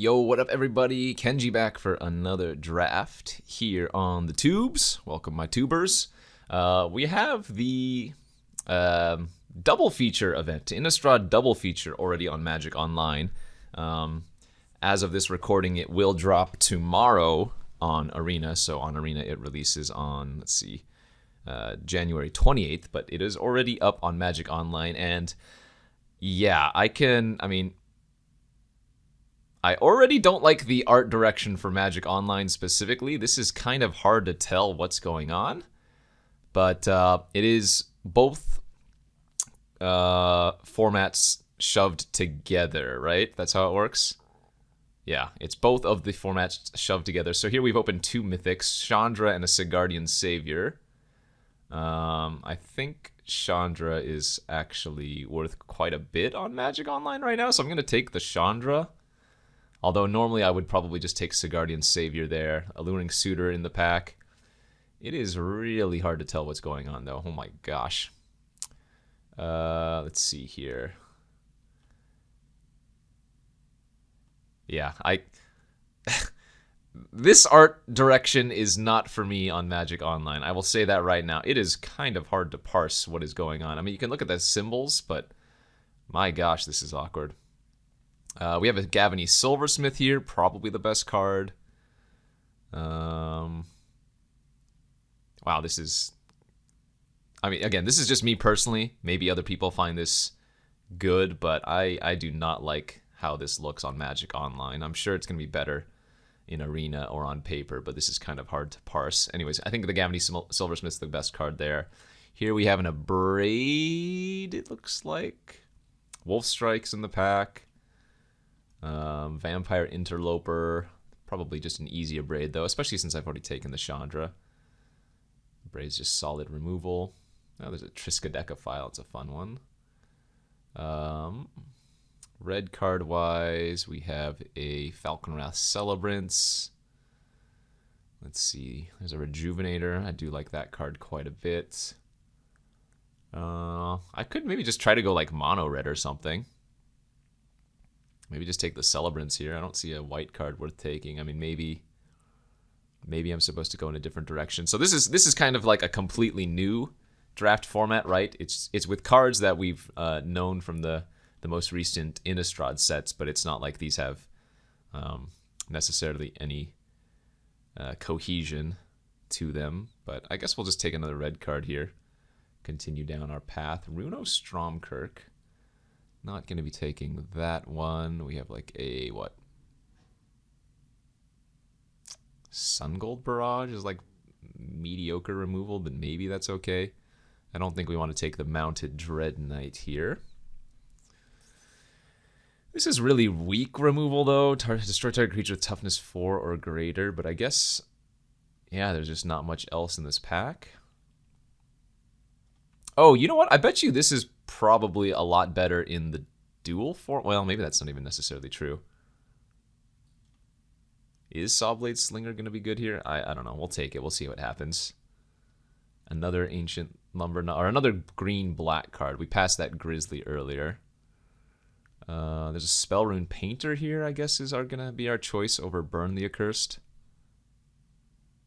Yo, what up, everybody? Kenji back for another draft here on the tubes. Welcome, my tubers. We have the double feature event, Innistrad double feature, already on Magic Online. As of this recording, it will drop tomorrow on Arena. So on Arena, it releases on, let's see, January 28th, but it is already up on Magic Online. And yeah, I already don't like the art direction for Magic Online specifically. This is kind of hard to tell what's going on. But it is both formats shoved together, right? That's how it works? Yeah, it's both of the formats shoved together. So here we've opened two Mythics, Chandra and a Sigardian Savior. I think Chandra is actually worth quite a bit on Magic Online right now, so I'm going to take the Chandra. Although normally I would probably just take Sigardian Savior there. Alluring Suitor in the pack. It is really hard to tell what's going on, though. Oh my gosh. Let's see here. Yeah, this art direction is not for me on Magic Online. I will say that right now. It is kind of hard to parse what is going on. I mean, you can look at the symbols, but my gosh, this is awkward. We have a Gavany Silversmith here, probably the best card. Wow, this is... I mean, again, this is just me personally. Maybe other people find this good, but I do not like how this looks on Magic Online. I'm sure it's going to be better in Arena or on paper, but this is kind of hard to parse. Anyways, I think the Gavany Silversmith's the best card there. Here we have an Abrade, it looks like. Wolf Strike's in the pack. Vampire Interloper, probably just an easy Abrade though, especially since I've already taken the Chandra. Abrade's just solid removal. Now there's a Triskaidekaphile, it's a fun one. Red card wise, we have a Falconwrath Celebrants. Let's see, there's a Rejuvenator. I do like that card quite a bit. I could maybe just try to go like mono red or something. Maybe just take the Celebrants here. I don't see a white card worth taking. I mean, maybe I'm supposed to go in a different direction. So this is kind of like a completely new draft format, right? It's with cards that we've known from the most recent Innistrad sets, but it's not like these have necessarily any cohesion to them. But I guess we'll just take another red card here. Continue down our path. Runo Stromkirk. Not going to be taking that one. We have like a, what? Sungold Barrage is like mediocre removal, but maybe that's okay. I don't think we want to take the Mounted Dread Knight here. This is really weak removal, though. Destroy target creature with toughness 4 or greater, but I guess, yeah, there's just not much else in this pack. Oh, you know what? I bet you this is probably a lot better in the dual form. Well, maybe that's not even necessarily true. Is Sawblade Slinger going to be good here? I don't know. We'll take it. We'll see what happens. Another Ancient Lumber, or another green-black card. We passed that Grizzly earlier. There's a Spellrune Painter here, I guess, is going to be our choice over Burn the Accursed.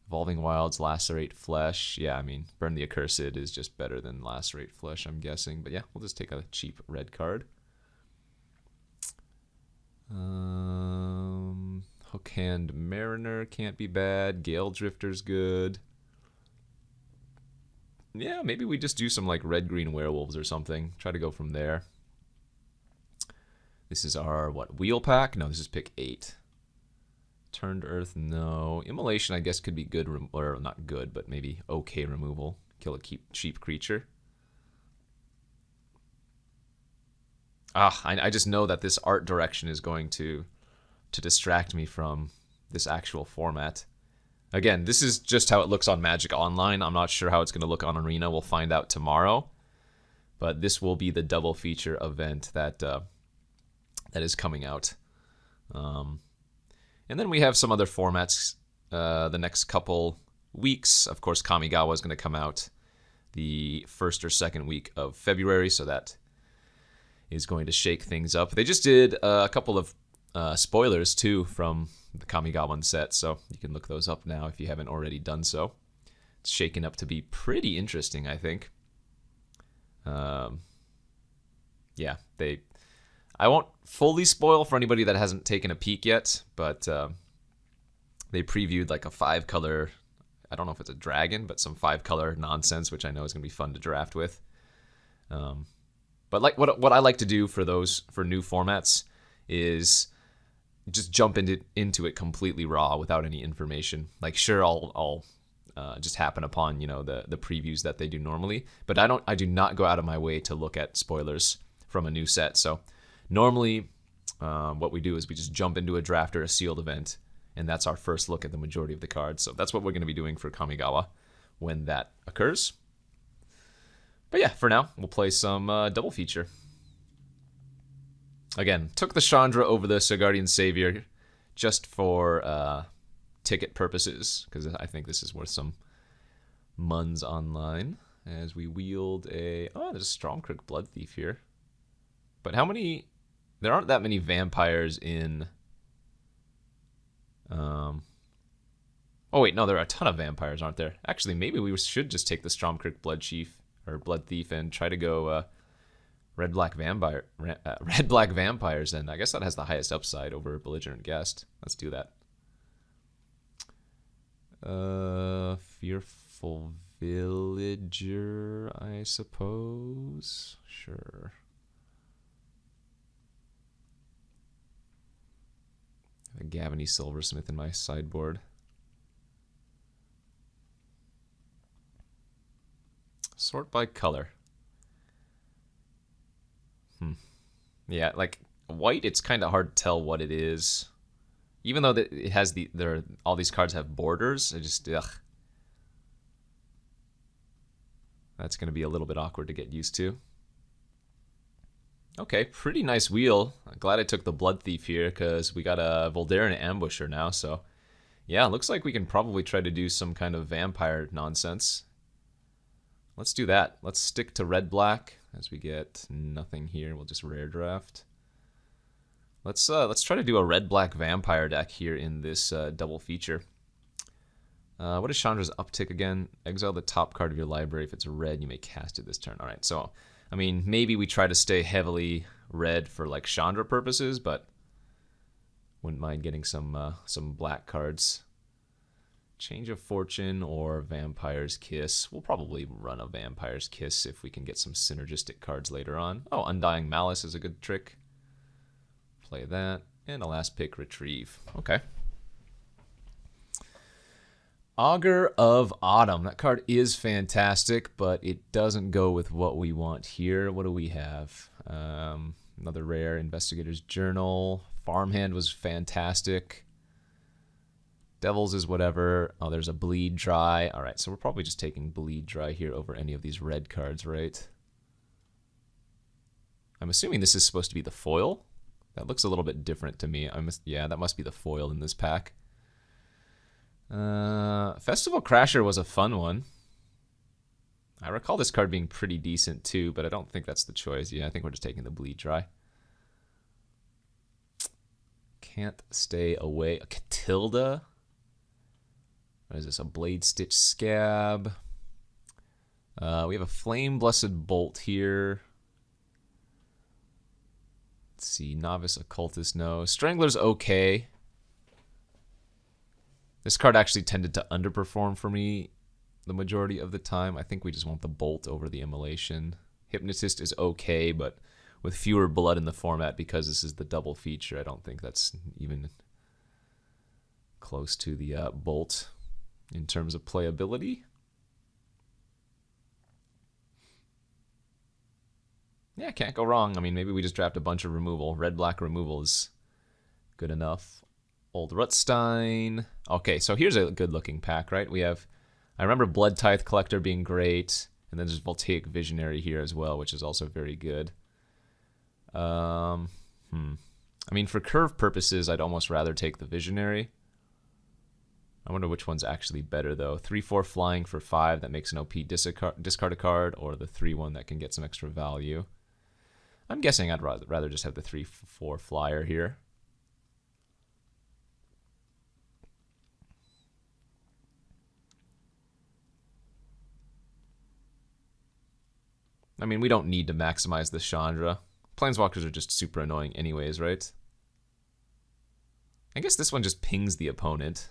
Evolving Wilds, Lacerate Flesh. Yeah, I mean, Burn the Accursed is just better than Lacerate Flesh, I'm guessing. But yeah, we'll just take a cheap red card. Hookhand Mariner can't be bad. Gale Drifter's good. Yeah, maybe we just do some like red-green werewolves or something. Try to go from there. This is our, what, wheel pack? No, this is pick 8. Turned Earth, no. Immolation, I guess, could be good, or not good, but maybe okay removal. Kill a cheap creature. I just know that this art direction is going to distract me from this actual format. Again, this is just how it looks on Magic Online. I'm not sure how it's going to look on Arena. We'll find out tomorrow. But this will be the double feature event that is coming out. And then we have some other formats the next couple weeks. Of course, Kamigawa is going to come out the first or second week of February, so that is going to shake things up. They just did a couple of spoilers too from the Kamigawa set, so you can look those up now if you haven't already done so. It's shaken up to be pretty interesting, I think. Yeah, I won't fully spoil for anybody that hasn't taken a peek yet, but they previewed like a 5-color, I don't know if it's a dragon, but some 5-color nonsense, which I know is going to be fun to draft with. But like what I like to do for new formats is just jump into it completely raw without any information. Like, sure, I'll just happen upon the previews that they do normally, but I do not go out of my way to look at spoilers from a new set. So normally what we do is we just jump into a draft or a sealed event, and that's our first look at the majority of the cards. So that's what we're going to be doing for Kamigawa when that occurs. But yeah, for now, we'll play some double feature. Again, took the Chandra over the Sigardian Savior just for ticket purposes, because I think this is worth some muns online. As we wield there's a Stromkirk Blood Thief here. But there aren't that many vampires in... Oh wait, no, there are a ton of vampires, aren't there? Actually, maybe we should just take the Stromkirk Blood Thief and try to go red black vampires. And I guess that has the highest upside over Belligerent Guest. Let's do that. Fearful Villager, I suppose. Sure. A Gavany Silversmith in my sideboard. Sort by color. Yeah, like white, it's kind of hard to tell what it is. Even though it has all these cards have borders, that's going to be a little bit awkward to get used to. Okay, pretty nice wheel. I'm glad I took the Blood Thief here because we got a Voldaren Ambusher now. So yeah, looks like we can probably try to do some kind of vampire nonsense. Let's do that. Let's stick to red-black as we get nothing here. We'll just rare draft. Let's try to do a red-black vampire deck here in this double feature. What is Chandra's uptick again? Exile the top card of your library. If it's red, you may cast it this turn. All right, so I mean, maybe we try to stay heavily red for like Chandra purposes, but wouldn't mind getting some black cards. Change of Fortune or Vampire's Kiss. We'll probably run a Vampire's Kiss if we can get some synergistic cards later on. Oh, Undying Malice is a good trick. Play that. And a last pick, Retrieve. Okay. Augur of Autumn. That card is fantastic, but it doesn't go with what we want here. What do we have? Another rare, Investigator's Journal. Farmhand was fantastic. Devils is whatever. Oh, there's a Bleed Dry. All right, so we're probably just taking Bleed Dry here over any of these red cards, right? I'm assuming this is supposed to be the foil. That looks a little bit different to me. Yeah, that must be the foil in this pack. Festival Crasher was a fun one. I recall this card being pretty decent too, but I don't think that's the choice. Yeah, I think we're just taking the Bleed Dry. Can't Stay Away. A Catilda. What is this? A Blade Stitch Scab. We have a Flame Blessed Bolt here. Let's see. Novice Occultist, no. Strangler's okay. This card actually tended to underperform for me the majority of the time. I think we just want the Bolt over the Immolation. Hypnotist is okay, but with fewer blood in the format because this is the double feature, I don't think that's even close to the Bolt in terms of playability. Yeah, can't go wrong. I mean, maybe we just draft a bunch of removal. Red-black removal is good enough. Old Rutstein. Okay, so here's a good-looking pack, right? We have, I remember Blood Tithe Collector being great, and then there's Voltaic Visionary here as well, which is also very good. I mean, for curve purposes, I'd almost rather take the Visionary. I wonder which one's actually better, though. 3/4 flying for 5, that makes an OP discard a card, or the 3/1 that can get some extra value. I'm guessing I'd rather just have the 3/4 flyer here. I mean, we don't need to maximize the Chandra. Planeswalkers are just super annoying anyways, right? I guess this one just pings the opponent.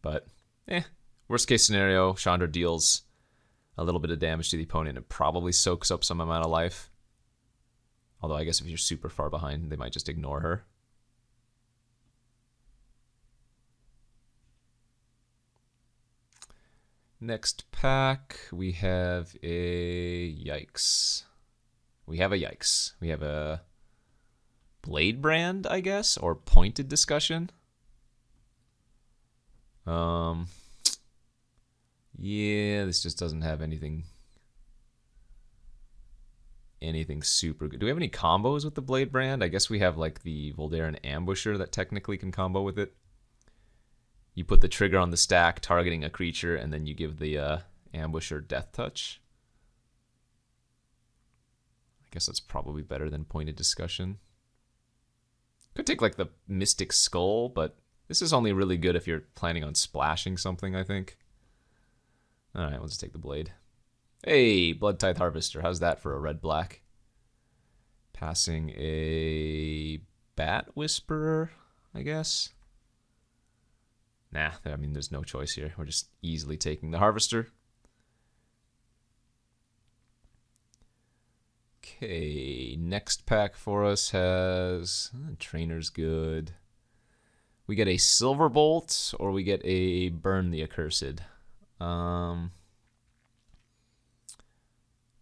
But, worst case scenario, Chandra deals a little bit of damage to the opponent and probably soaks up some amount of life. Although I guess if you're super far behind, they might just ignore her. Next pack, we have a yikes. We have a Blade Brand, I guess, or Pointed Discussion. Yeah, this just doesn't have anything super good. Do we have any combos with the Blade Brand? I guess we have like the Voldaren Ambusher that technically can combo with it. You put the trigger on the stack, targeting a creature, and then you give the Ambusher Death Touch. I guess that's probably better than Pointed Discussion. Could take like the Mystic Skull, but this is only really good if you're planning on splashing something, I think. Alright, we'll just take the Blade. Hey, Blood Tithe Harvester. How's that for a red-black? Passing a Bat Whisperer, I guess. Nah, I mean, there's no choice here. We're just easily taking the Harvester. Okay, next pack for us has... Trainer's good. We get a Silverbolt, or we get a Burn the Accursed. I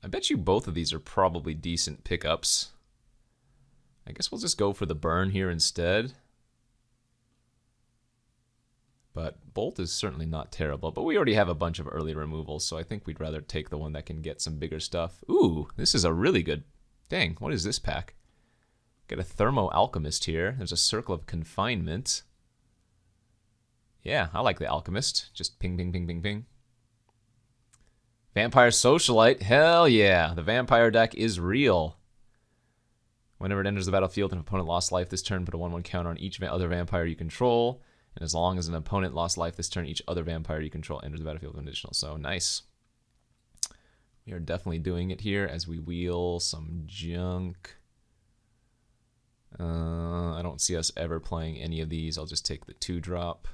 bet you both of these are probably decent pickups. I guess we'll just go for the Burn here instead. But Bolt is certainly not terrible. But we already have a bunch of early removals, so I think we'd rather take the one that can get some bigger stuff. Ooh, this is a really good... Dang, what is this pack? Get a Thermo Alchemist here. There's a Circle of Confinement. Yeah, I like the Alchemist. Just ping, ping, ping, ping, ping. Vampire Socialite. Hell yeah. The vampire deck is real. Whenever it enters the battlefield, an opponent lost life this turn, put a 1/1 counter on each other vampire you control. And as long as an opponent lost life this turn, each other vampire you control enters the battlefield with an additional. So, nice. We are definitely doing it here as we wheel some junk. I don't see us ever playing any of these. I'll just take the 2-drop.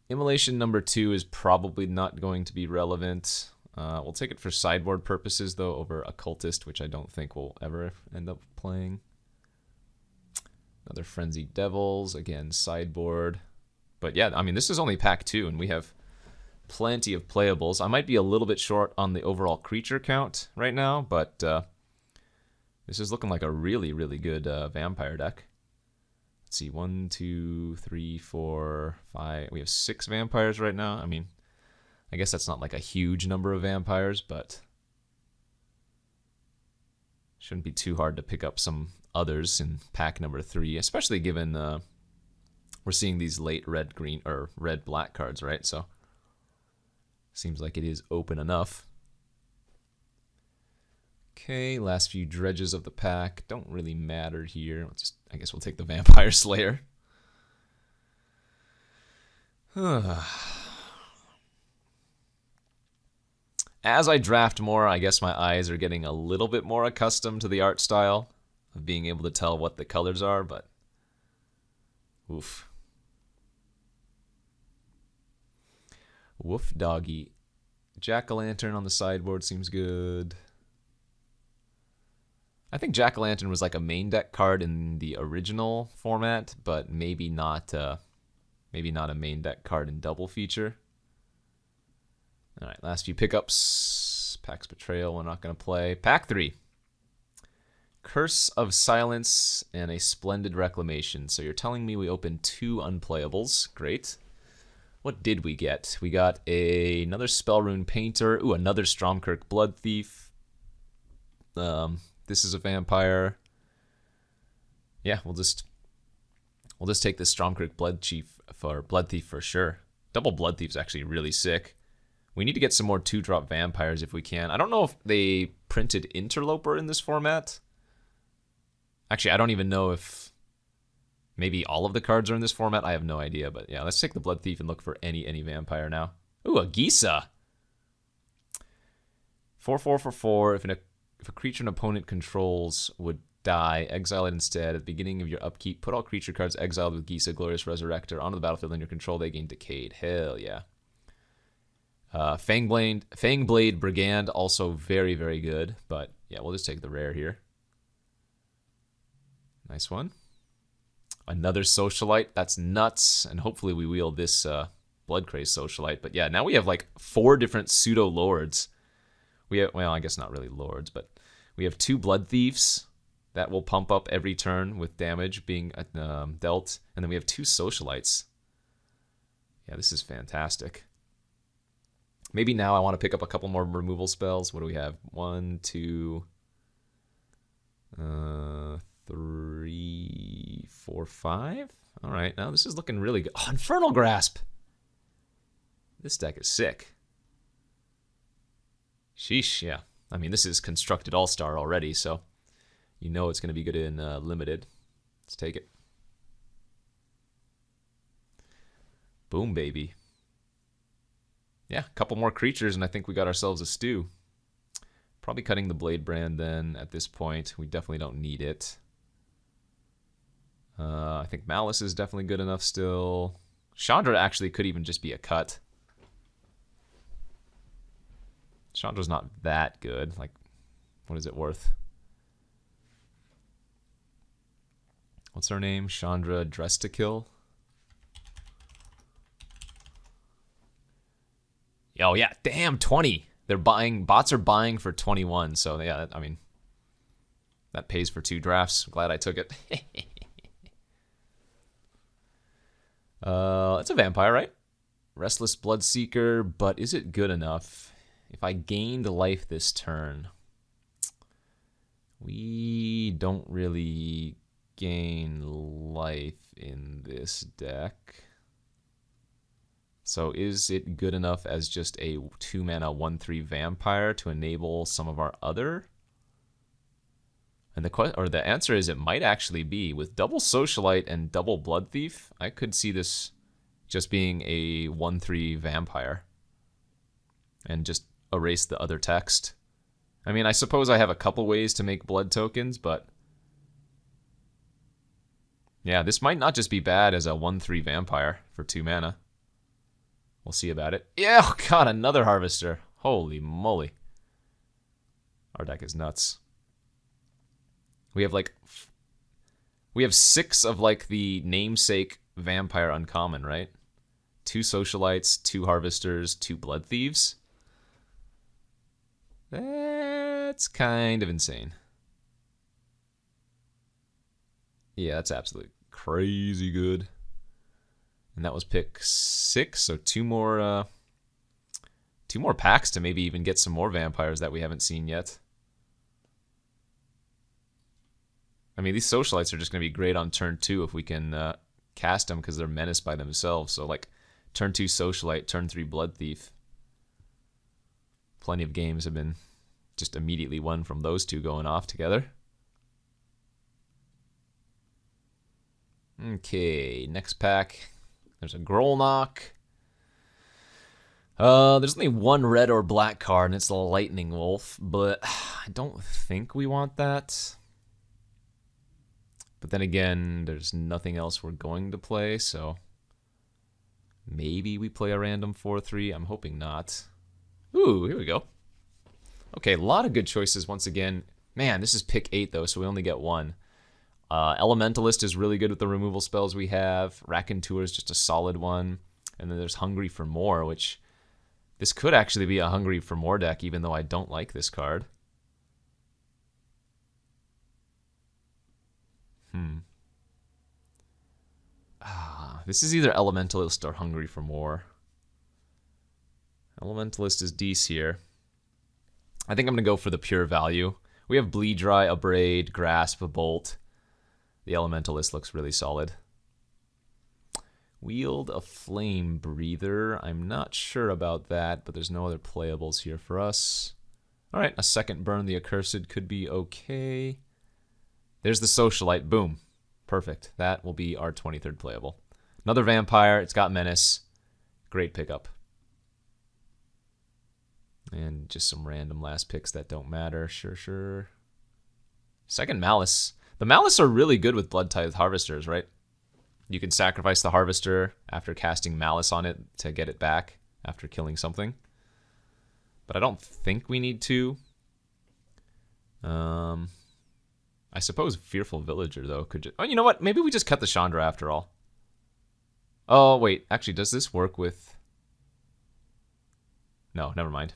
Immolation number 2 is probably not going to be relevant. We'll take it for sideboard purposes, though, over Occultist, which I don't think we'll ever end up playing. Another Frenzied Devils, again, sideboard. But yeah, I mean, this is only pack 2, and we have plenty of playables. I might be a little bit short on the overall creature count right now, but this is looking like a really, really good vampire deck. Let's see, 1, 2, 3, 4, 5. We have 6 vampires right now. I mean, I guess that's not like a huge number of vampires, but shouldn't be too hard to pick up some others in pack number 3, especially given we're seeing these late red-green or red-black cards, right? So seems like it is open enough. Okay, last few dredges of the pack don't really matter here. I guess we'll take the Vampire Slayer. As I draft more, I guess my eyes are getting a little bit more accustomed to the art style of being able to tell what the colors are, but oof. Woof doggy. Jack-o'-lantern on the sideboard seems good. I think Jack-o'-lantern was like a main deck card in the original format, but maybe not a main deck card in double feature. All right, last few pickups. Pax Betrayal, we're not going to play. Pack 3. Curse of Silence and a Splendid Reclamation. So you're telling me we opened 2 unplayables. Great. What did we get? We got another Spellrune Painter. Ooh, another Stromkirk Blood Thief. This is a vampire. Yeah, we'll just take this Stromkirk Blood Thief for sure. Double Blood Thief is actually really sick. We need to get some more 2-drop vampires if we can. I don't know if they printed Interloper in this format. Actually, I don't even know if maybe all of the cards are in this format. I have no idea, but yeah, let's take the Blood Thief and look for any vampire now. Ooh, a Gisa. 4/4 for 4. If a creature an opponent controls would die, exile it instead. At the beginning of your upkeep, put all creature cards exiled with Gisa Glorious Resurrector onto the battlefield in your control. They gain Decayed. Hell yeah. Fangblade Brigand, also very, very good. But yeah, we'll just take the rare here. Nice one. Another Socialite. That's nuts. And hopefully we wield this Bloodcrazed Socialite. But yeah, now we have like 4 different pseudo-lords. We have, well, I guess not really lords, but we have 2 Blood Thieves that will pump up every turn with damage being dealt. And then we have 2 Socialites. Yeah, this is fantastic. Maybe now I want to pick up a couple more removal spells. What do we have? 1, 2, 3, 4, 5. All right, now this is looking really good. Oh, Infernal Grasp. This deck is sick. Sheesh, yeah. I mean, this is Constructed All-Star already, so you know it's going to be good in Limited. Let's take it. Boom, baby. Yeah, a couple more creatures, and I think we got ourselves a stew. Probably cutting the Blade Brand then at this point. We definitely don't need it. I think Malice is definitely good enough still. Chandra actually could even just be a cut. Chandra's not that good. Like, what is it worth? What's her name? Chandra Dress to Kill? Oh, yeah. Damn, 20. They're buying, bots are buying for 21. So, yeah, I mean, that pays for 2 drafts. I'm glad I took it. It's a vampire, right? Restless Bloodseeker, but is it good enough? If I gained life this turn, we don't really gain life in this deck. So is it good enough as just a 2-mana 1/3 vampire to enable some of our other? And the answer is it might actually be. With double Socialite and double Blood Thief, I could see this just being a 1/3 vampire and just erase the other text. I mean, I suppose I have a couple ways to make blood tokens, but yeah, this might not just be bad as a 1/3 vampire for 2 mana. We'll see about it. Yeah, oh god, another Harvester. Holy moly. Our deck is nuts. We have like... We have 6 of like the namesake vampire uncommon, right? 2 Socialites, 2 Harvesters, 2 Blood Thieves. That's kind of insane. Yeah, that's absolutely crazy good. And that was pick 6, so 2 more packs to maybe even get some more vampires that we haven't seen yet. I mean, these Socialites are just going to be great on turn 2 if we can cast them because they're menaced by themselves. So, like, turn 2 Socialite, turn 3 Blood Thief. Plenty of games have been just immediately won from those 2 going off together. Okay, next pack. There's a Grolnock. There's only 1 red or black card, and it's the Lightning Wolf, but I don't think we want that. But then again, there's nothing else we're going to play, so maybe we play a random 4/3. I'm hoping not. Ooh, here we go. Okay, a lot of good choices once again. Man, this is pick 8, though, so we only get 1. Elementalist is really good with the removal spells we have. Raconteur is just a solid one. And then there's Hungry for More, which this could actually be a Hungry for More deck, even though I don't like this card. This is either Elementalist or Hungry for More. Elementalist is D here. I think I'm going to go for the pure value. We have Bleed Dry, Abrade, Grasp, Bolt. The Elementalist looks really solid. Wield a Flame Breather. I'm not sure about that, but there's no other playables here for us. All right, a second Burn the Accursed could be okay. There's the Socialite. Boom. Perfect. That will be our 23rd playable. Another Vampire. It's got Menace. Great pickup. And just some random last picks that don't matter. Sure, sure. Second Malice. The Malice are really good with Blood Tithe Harvesters, right? You can sacrifice the Harvester after casting Malice on it to get it back after killing something. But I don't think we need to. I suppose Fearful Villager, though, could just... Oh, you know what? Maybe we just cut the Chandra after all. Oh, wait. Actually, does this work with... No, never mind.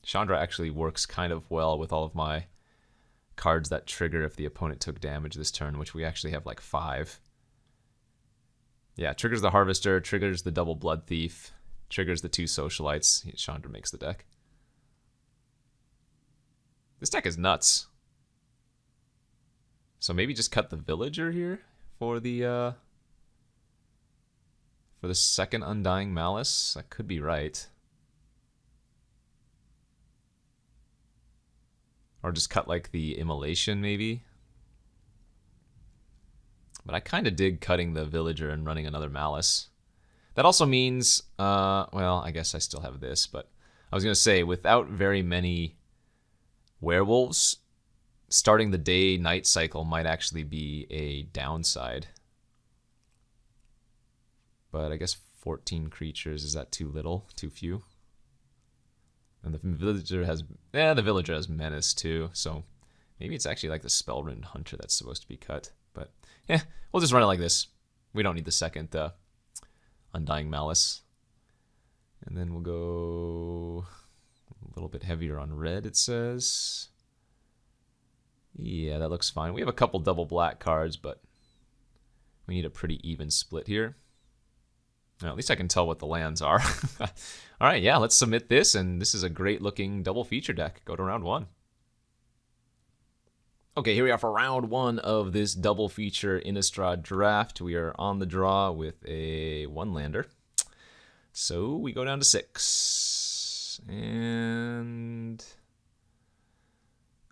Chandra actually works kind of well with all of my cards that trigger if the opponent took damage this turn, which we actually have like 5. Yeah, triggers the Harvester, triggers the double Blood Thief, triggers the 2 Socialites. Chandra makes the deck. This deck is nuts. So maybe just cut the Villager here for the second Undying Malice. That could be right. Or just cut like the Immolation maybe. But I kind of dig cutting the Villager and running another Malice. That also means, well, I guess I still have this, but I was going to say, without very many werewolves, starting the day-night cycle might actually be a downside. But I guess 14 creatures, is that too little? Too few? And the Villager has... Yeah, the Villager has Menace too, so maybe it's actually like the Spellrune Hunter that's supposed to be cut. But yeah, we'll just run it like this. We don't need the second Undying Malice. And then we'll go a little bit heavier on red, it says. Yeah, that looks fine. We have a couple double black cards, but we need a pretty even split here. Well, at least I can tell what the lands are. All right, yeah, let's submit this, and this is a great-looking double feature deck. Go to round 1. Okay, here we are for round 1 of this double feature Innistrad draft. We are on the draw with a 1-lander. So we go down to 6. And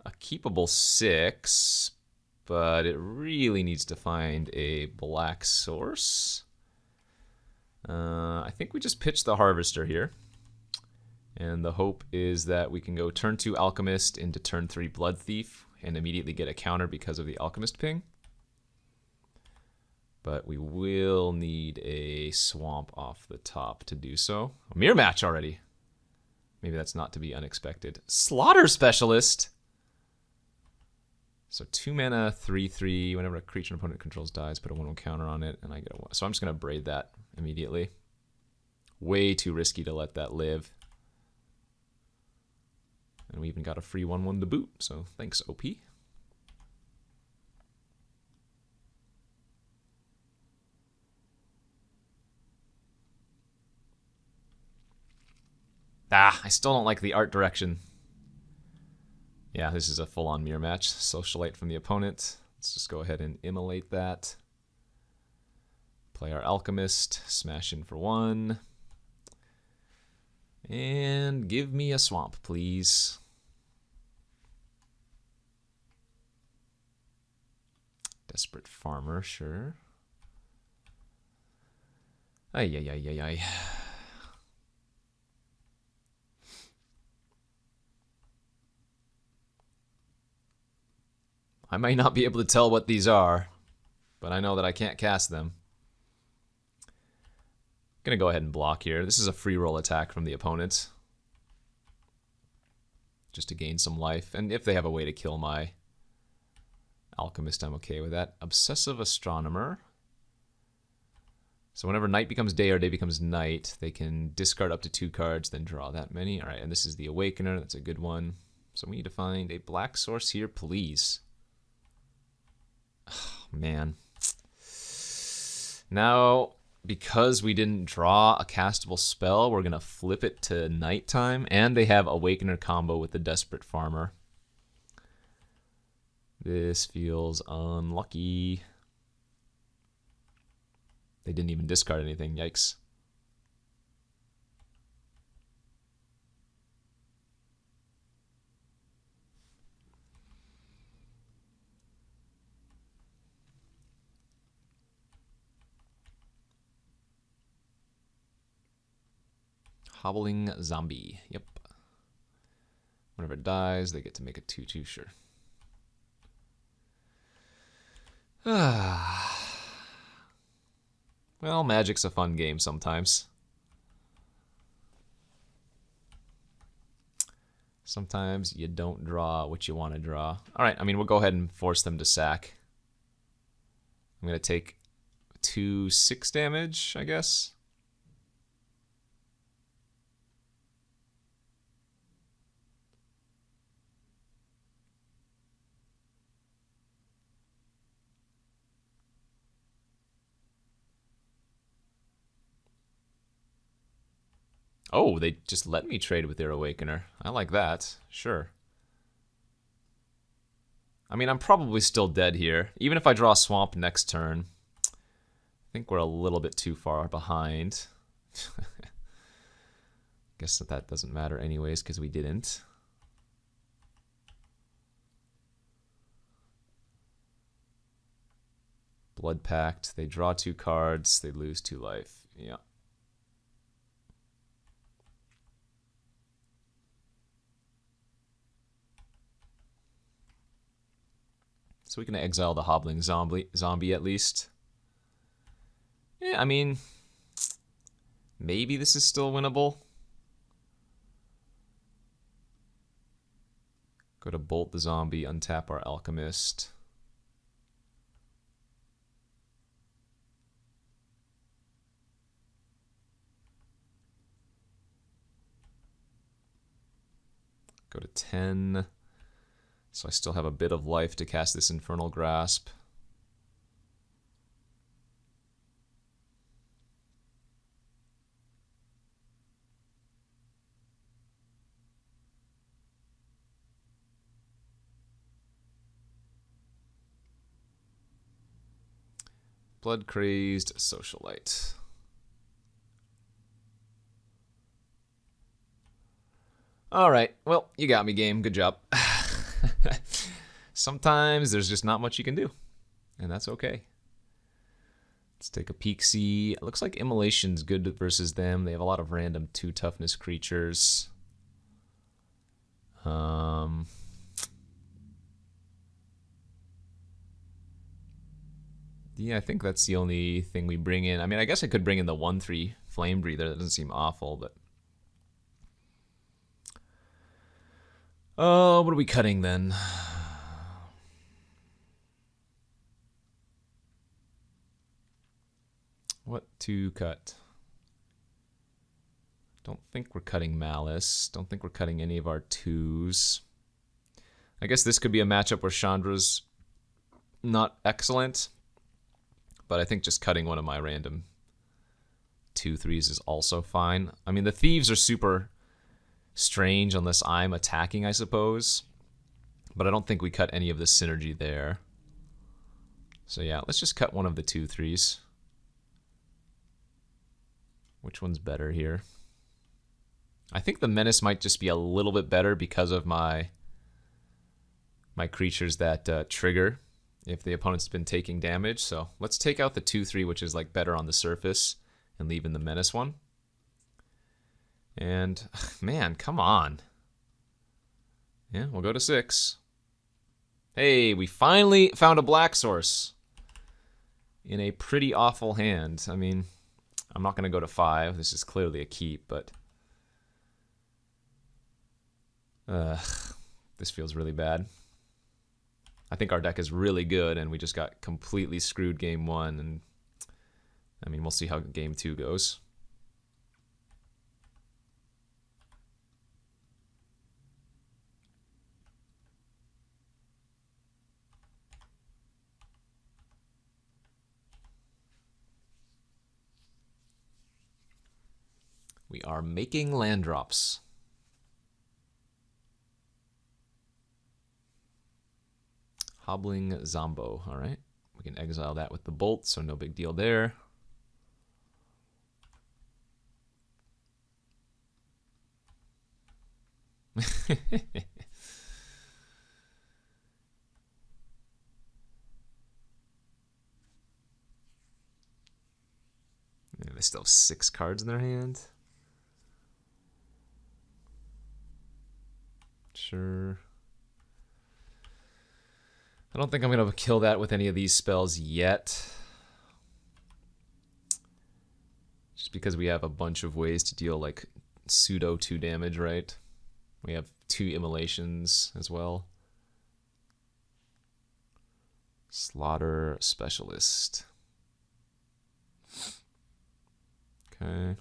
a keepable 6, but it really needs to find a black source. I think we just pitch the Harvester here. And the hope is that we can go turn 2 Alchemist into turn 3 Blood Thief and immediately get a counter because of the Alchemist ping. But we will need a Swamp off the top to do so. A mirror match already. Maybe that's not to be unexpected. Slaughter Specialist! So 2 mana, 3/3. Whenever a creature an opponent controls dies, put a 1/1 counter on it, and I get a 1. So I'm just going to braid that immediately. Way too risky to let that live. And we even got a free 1/1 to boot, so thanks, OP. I still don't like the art direction. Yeah, this is a full-on mirror match. Socialite from the opponent. Let's just go ahead and immolate that. Play our Alchemist. Smash in for 1. And give me a Swamp, please. Desperate Farmer, sure. Ay, ay, ay, ay, ay. I might not be able to tell what these are, but I know that I can't cast them. I'm going to go ahead and block here. This is a free roll attack from the opponent. Just to gain some life. And if they have a way to kill my Alchemist, I'm okay with that. Obsessive Astronomer. So whenever night becomes day or day becomes night, they can discard up to 2 cards, then draw that many. All right, and this is the Awakener. That's a good one. So we need to find a black source here, please. Oh, man. Now, because we didn't draw a castable spell, we're going to flip it to nighttime. And they have Awakener combo with the Desperate Farmer. This feels unlucky. They didn't even discard anything. Yikes. Hobbling Zombie. Yep. Whenever it dies, they get to make a 2/2, sure. Well, Magic's a fun game sometimes. Sometimes you don't draw what you want to draw. All right, I mean, we'll go ahead and force them to sack. I'm going to take 2 6 damage, I guess. Oh, they just let me trade with their Awakener. I like that. Sure. I mean, I'm probably still dead here. Even if I draw Swamp next turn, I think we're a little bit too far behind. Guess that doesn't matter anyways because we didn't. Blood Pact. They draw 2 cards. They lose 2 life. Yeah. So we can exile the Hobbling Zombie at least. Yeah, I mean, maybe this is still winnable. Go to Bolt the Zombie, untap our Alchemist. Go to 10. So I still have a bit of life to cast this Infernal Grasp. Blood Crazed Socialite. All right, well, you got me, game. Good job. Sometimes there's just not much you can do, and that's okay. Let's take a peek. See, it looks like Immolation's good versus them. They have a lot of random 2 toughness creatures. Yeah, I think that's the only thing we bring in. I mean, I guess I could bring in the 1/3 Flame Breather. That doesn't seem awful, but... Oh, what are we cutting then? What to cut? Don't think we're cutting Malice. Don't think we're cutting any of our 2s. I guess this could be a matchup where Chandra's not excellent, but I think just cutting one of my random 2/3s is also fine. I mean, the Thieves are super strange unless I'm attacking, I suppose. But I don't think we cut any of the synergy there. So yeah, let's just cut one of the 2/3s. Which one's better here? I think the Menace might just be a little bit better because of my creatures that trigger if the opponent's been taking damage. So let's take out the 2/3, which is like better on the surface, and leave in the Menace one. And, man, come on. Yeah, we'll go to 6. Hey, we finally found a black source in a pretty awful hand. I mean, I'm not going to go to 5. This is clearly a keep, but... this feels really bad. I think our deck is really good, and we just got completely screwed game 1, and... I mean, we'll see how game 2 goes. We are making land drops. Hobbling Zombo. All right. We can exile that with the bolt, so no big deal there. Yeah, they still have 6 cards in their hand. Sure. I don't think I'm going to kill that with any of these spells yet. Just because we have a bunch of ways to deal like pseudo 2 damage, right? We have 2 immolations as well. Slaughter Specialist. Okay.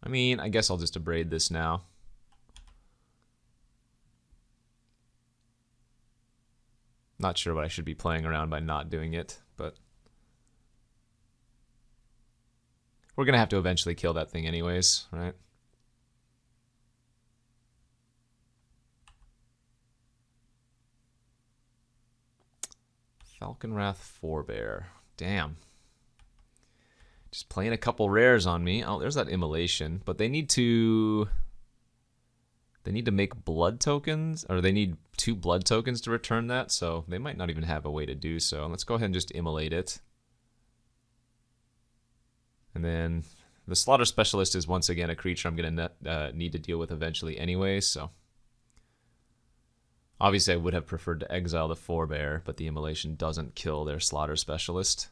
I mean, I guess I'll just abrade this now. Not sure what I should be playing around by not doing it, but we're gonna have to eventually kill that thing anyways, right? Falconwrath Forebear. Damn. Just playing a couple rares on me. Oh, there's that immolation, but they need to make blood tokens, or they need 2 blood tokens to return that, so they might not even have a way to do so. Let's go ahead and just immolate it. And then the Slaughter Specialist is once again a creature I'm going to need to deal with eventually anyway, so obviously I would have preferred to exile the Forebear, but the immolation doesn't kill their Slaughter Specialist.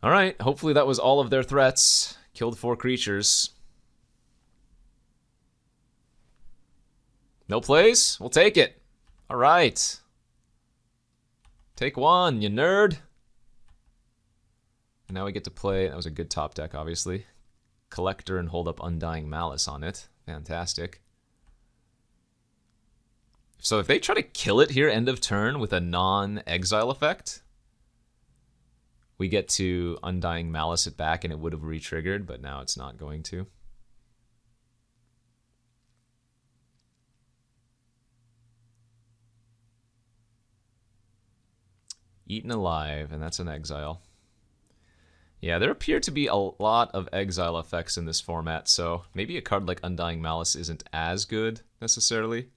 Alright, hopefully that was all of their threats. Killed 4 creatures. No plays? We'll take it. Alright. Take 1, you nerd. And now we get to play, that was a good top deck, obviously. Collector and hold up Undying Malice on it. Fantastic. So if they try to kill it here end of turn with a non-exile effect, we get to Undying Malice it back and it would have re-triggered, but now it's not going to. Eaten Alive, and that's an exile. Yeah, there appear to be a lot of exile effects in this format, so maybe a card like Undying Malice isn't as good, necessarily.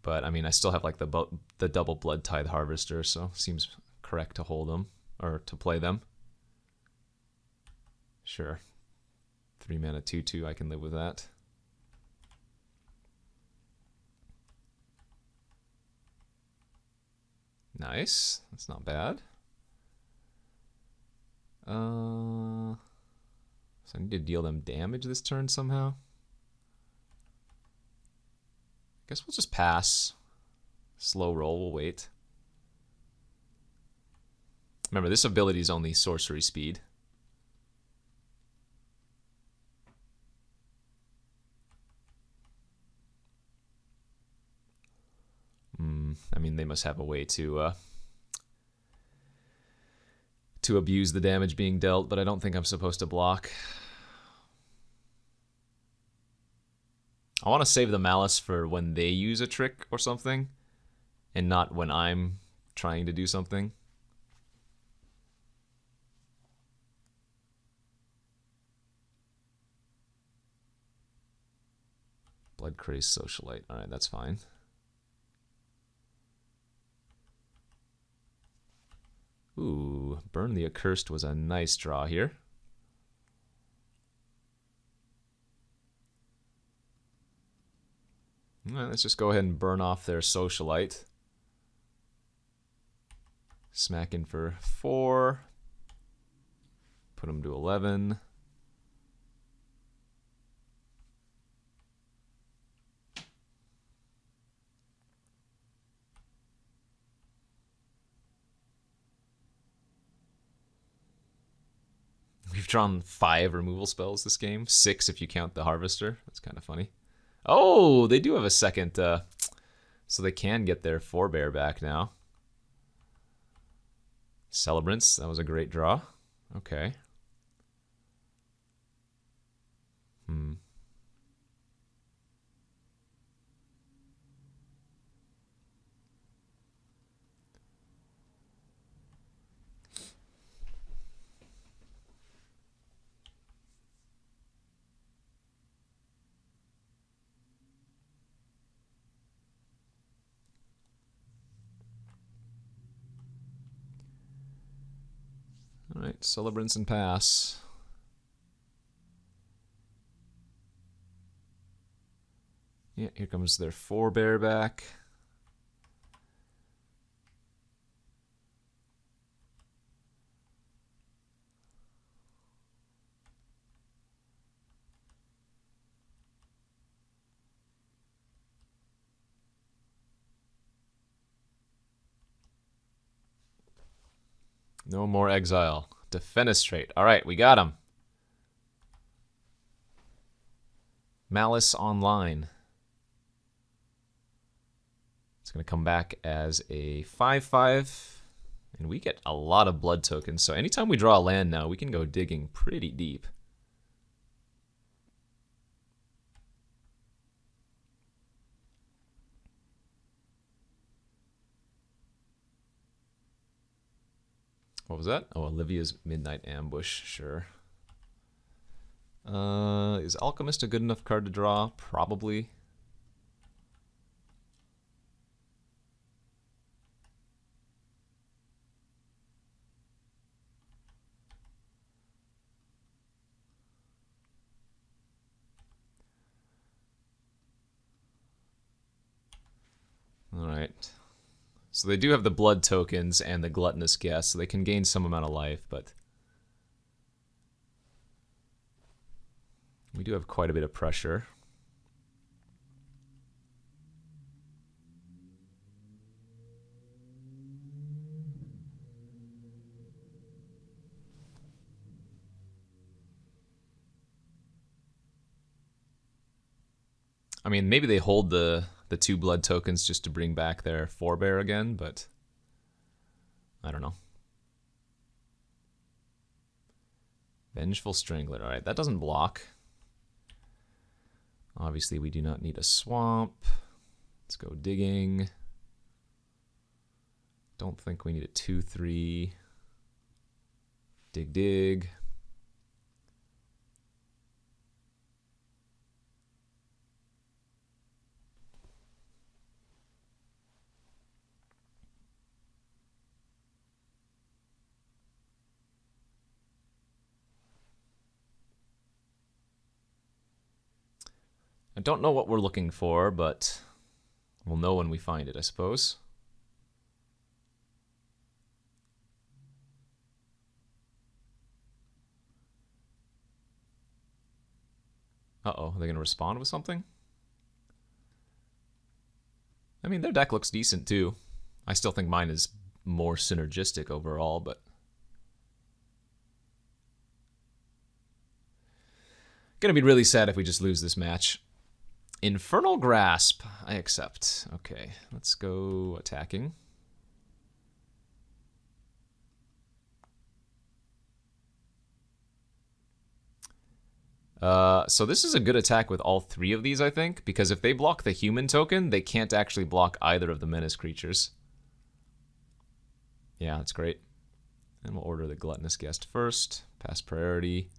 But, I mean, I still have like the double Blood Tithe Harvester, so seems correct to hold them, or to play them. Sure. 3 mana 2/2, I can live with that. Nice. That's not bad. So I need to deal them damage this turn somehow. Guess we'll just pass. Slow roll, we'll wait. Remember, this ability is only sorcery speed. I mean, they must have a way to abuse the damage being dealt, but I don't think I'm supposed to block. I want to save the Malice for when they use a trick or something, and not when I'm trying to do something. Blood Crazed Socialite. Alright, that's fine. Ooh, Burn the Accursed was a nice draw here. Alright, let's just go ahead and burn off their Socialite. Smack in for 4. Put them to 11. We've drawn 5 removal spells this game. 6 if you count the Harvester. That's kind of funny. Oh, they do have a second, so they can get their Forebear back now. Celebrants, that was a great draw. Okay. Alright, Celebrants and pass. Yeah, here comes their forebear back. No more exile. Defenestrate. Alright, we got him. Malice Online. It's going to come back as a 5/5. And we get a lot of blood tokens. So anytime we draw a land now, we can go digging pretty deep. What was that? Oh, Olivia's Midnight Ambush, sure. Is Alchemist a good enough card to draw? Probably. Alright. So they do have the blood tokens and the gluttonous guess, so they can gain some amount of life, but we do have quite a bit of pressure. I mean, maybe they hold the 2 blood tokens just to bring back their forebear again, but I don't know. Vengeful Strangler. Alright, that doesn't block. Obviously, we do not need a swamp. Let's go digging. Don't think we need a 2/3. Dig, dig. I don't know what we're looking for, but we'll know when we find it, I suppose. Uh-oh, are they going to respond with something? I mean, their deck looks decent, too. I still think mine is more synergistic overall, but gonna be really sad if we just lose this match. Infernal Grasp. I accept. Okay, let's go attacking. So this is a good attack with all 3 of these, I think, because if they block the human token, they can't actually block either of the menace creatures. Yeah, that's great. And we'll order the Gluttonous Guest first. Pass priority.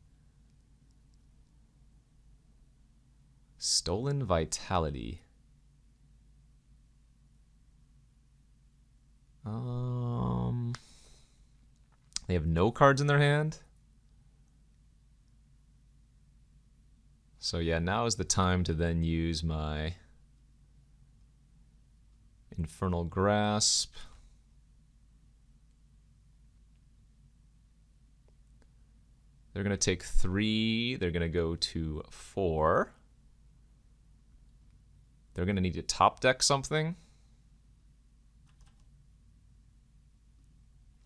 Stolen Vitality. They have no cards in their hand. So yeah, now is the time to then use my Infernal Grasp. They're going to take 3. They're going to go to 4. They're going to need to top deck something.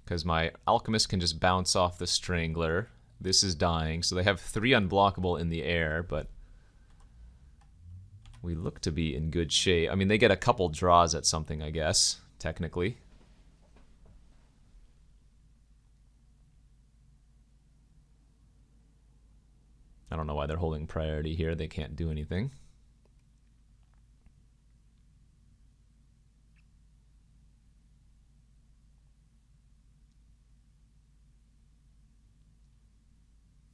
Because my Alchemist can just bounce off the Strangler. This is dying, so they have 3 unblockable in the air, but we look to be in good shape. I mean, they get a couple draws at something, I guess, technically. I don't know why they're holding priority here. They can't do anything.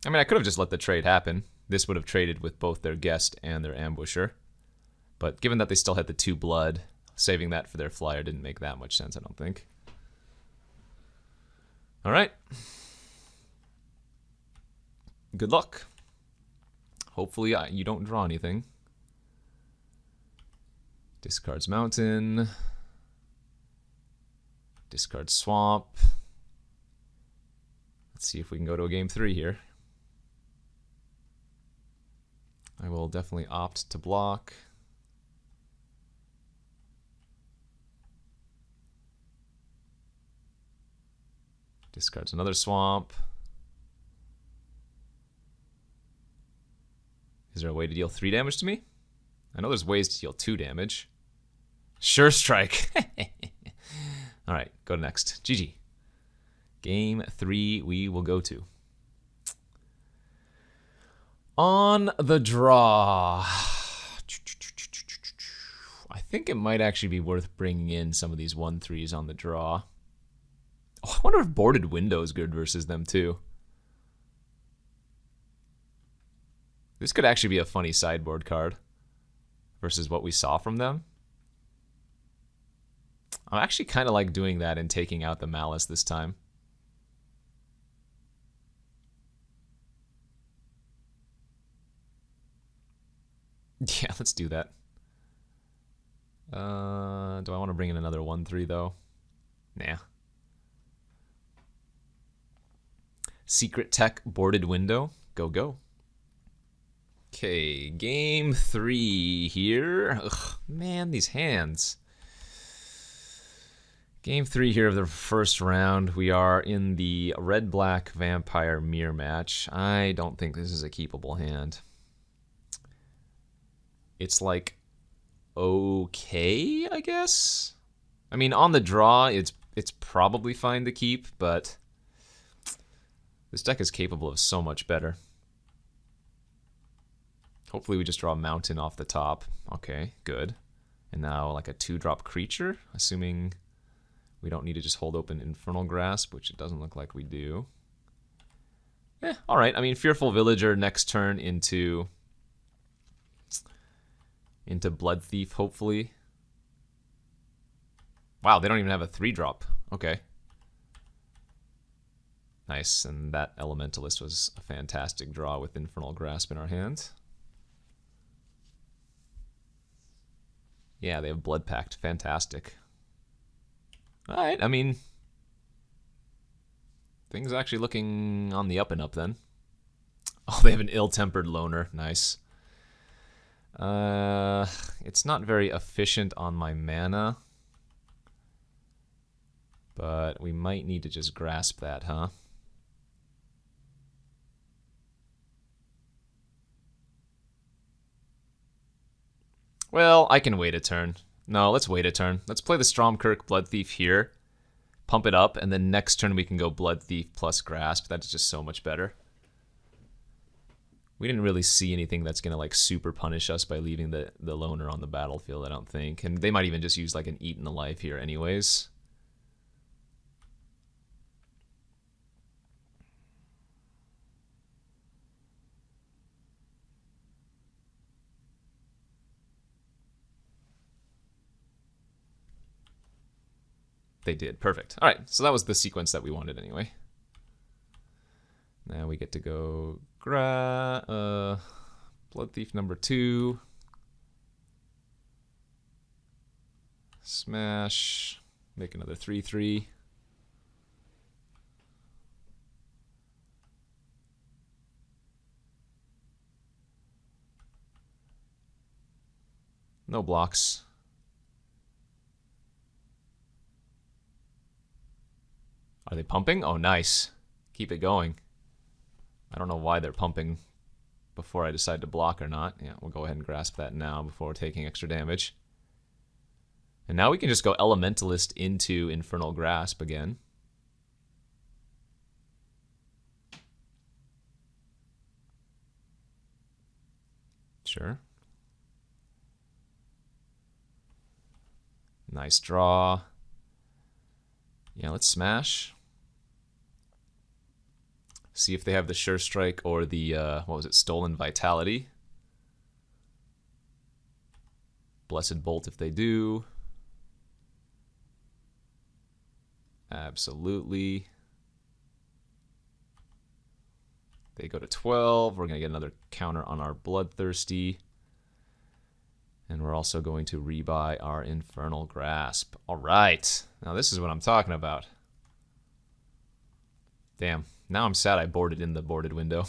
I mean, I could have just let the trade happen. This would have traded with both their guest and their ambusher. But given that they still had the 2 blood, saving that for their flyer didn't make that much sense, I don't think. Alright. Good luck. Hopefully you don't draw anything. Discards mountain. Discard swamp. Let's see if we can go to a game 3 here. I will definitely opt to block. Discards another swamp. Is there a way to deal 3 damage to me? I know there's ways to deal 2 damage. Sure strike. All right, go to next. GG. Game 3 we will go to. On the draw. I think it might actually be worth bringing in some of these 1/3s on the draw. Oh, I wonder if Boarded Window is good versus them too. This could actually be a funny sideboard card versus what we saw from them. I actually kind of like doing that and taking out the Malice this time. Yeah, let's do that. Do I want to bring in another 1/3 though? Nah. Secret Tech Boarded Window. Go, go. Okay, game 3 here. Ugh, man, these hands. Game 3 here of the first round. We are in the red-black vampire mirror match. I don't think this is a keepable hand. It's like okay, I guess. I mean, on the draw, it's probably fine to keep, but this deck is capable of so much better. Hopefully we just draw a mountain off the top. Okay, good. And now like a 2-drop creature, assuming we don't need to just hold open Infernal Grasp, which it doesn't look like we do. All right. I mean, Fearful Villager next turn into Blood Thief, hopefully. Wow, they don't even have a 3-drop. Okay. Nice, and that Elementalist was a fantastic draw with Infernal Grasp in our hand. Yeah, they have Blood Pact. Fantastic. Alright, I mean, things are actually looking on the up and up then. Oh, they have an Ill-Tempered Loner. Nice. It's not very efficient on my mana, but we might need to just grasp that, huh? Well, I can wait a turn. No, let's wait a turn. Let's play the Stromkirk Blood Thief here, pump it up, and then next turn we can go Blood Thief plus Grasp. That's just so much better. We didn't really see anything that's going to like super punish us by leaving the loner on the battlefield, I don't think. And they might even just use like an Eaten Alive here anyways. They did. Perfect. All right, so that was the sequence that we wanted anyway. Now we get to go Blood Thief number 2. Smash. Make another 3/3. No blocks. Are they pumping? Oh, nice. Keep it going. I don't know why they're pumping before I decide to block or not. Yeah, we'll go ahead and grasp that now before taking extra damage. And now we can just go Elementalist into Infernal Grasp again. Sure. Nice draw. Yeah, let's smash. See if they have the Sure Strike or the, what was it, Stolen Vitality. Blessed Bolt if they do. Absolutely. They go to 12. We're going to get another counter on our Bloodthirsty. And we're also going to rebuy our Infernal Grasp. All right. Now this is what I'm talking about. Damn. Now I'm sad I boarded in the boarded window.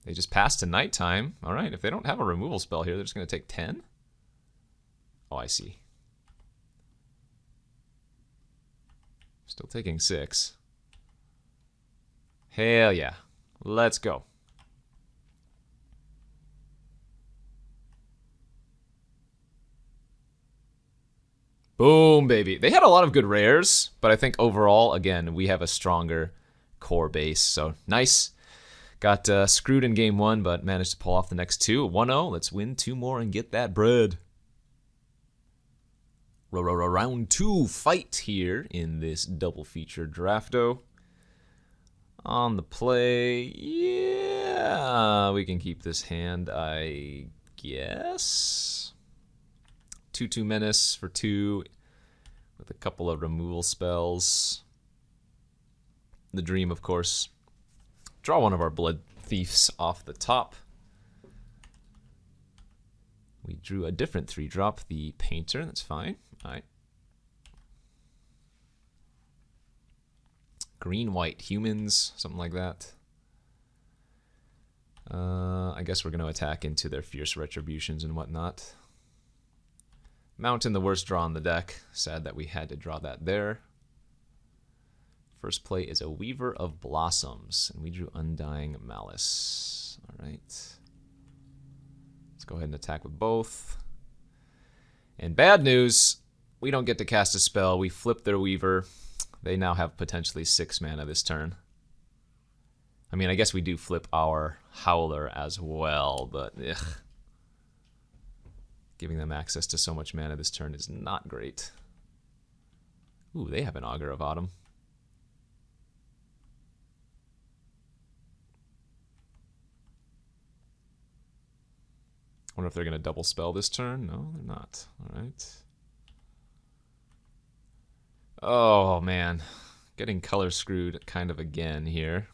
They just passed to nighttime. All right. If they don't have a removal spell here, they're just going to take 10? Oh, I see. Still taking 6. Hell yeah. Let's go. Boom, baby. They had a lot of good rares, but I think overall, again, we have a stronger core base. So nice. Got screwed in game 1, but managed to pull off the next 2. 1-0. Let's win 2 more and get that bread. Round 2 fight here in this double feature drafto. On the play, yeah, we can keep this hand, I guess. 2/2 Menace for 2 with a couple of removal spells. The Dream, of course. Draw one of our Blood Thieves off the top. We drew a different 3-drop, the Painter, that's fine. All right. Green-white humans, something like that. I guess we're going to attack into their Fierce Retributions and whatnot. Mountain, the worst draw on the deck. Sad that we had to draw that there. First play is a Weaver of Blossoms, and we drew Undying Malice. All right. Let's go ahead and attack with both. And bad news, we don't get to cast a spell. We flip their Weaver. They now have potentially 6 mana this turn. I mean, I guess we do flip our Howler as well, but ugh. Giving them access to so much mana this turn is not great. Ooh, they have an Augur of Autumn. Wonder if they're going to double spell this turn. No, they're not. All right. Oh, man. Getting color screwed kind of again here.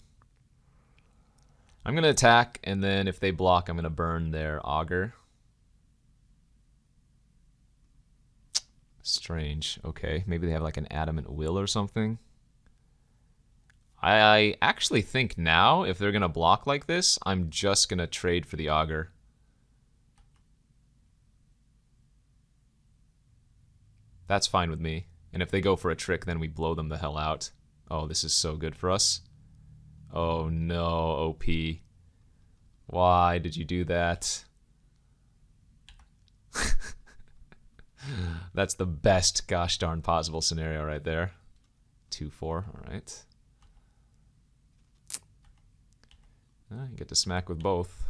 I'm going to attack, and then if they block, I'm going to burn their Augur. Strange. Okay, maybe they have like an Adamant Will or something. I actually think now, if they're going to block like this, I'm just going to trade for the Augur. That's fine with me. And if they go for a trick, then we blow them the hell out. Oh, this is so good for us. Oh no, OP. Why did you do that? That's the best gosh darn possible scenario right there. 2-4, all right. You get to smack with both.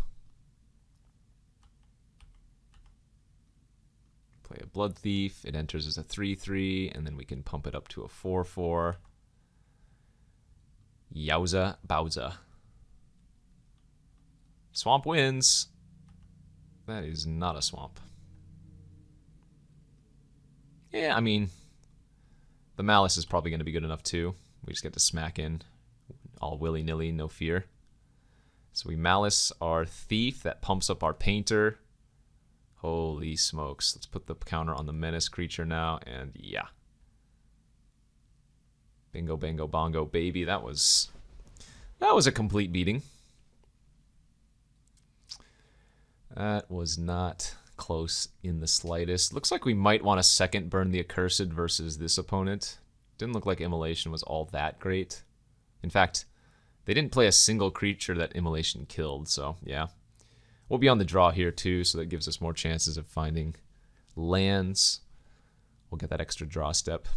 Play a Blood Thief. It enters as a 3/3, and then we can pump it up to a 4/4. Yowza Bowza. Swamp wins. That is not a swamp. Yeah, I mean, the Malice is probably going to be good enough too. We just get to smack in all willy-nilly, no fear. So we Malice our Thief. That pumps up our Painter. Holy smokes. Let's put the counter on the Menace creature now, and yeah. Bingo, bango, bongo, baby. That was a complete beating. That was not close in the slightest. Looks like we might want to second burn the Accursed versus this opponent. Didn't look like Immolation was all that great. In fact, they didn't play a single creature that Immolation killed, so yeah. We'll be on the draw here too, so that gives us more chances of finding lands. We'll get that extra draw step.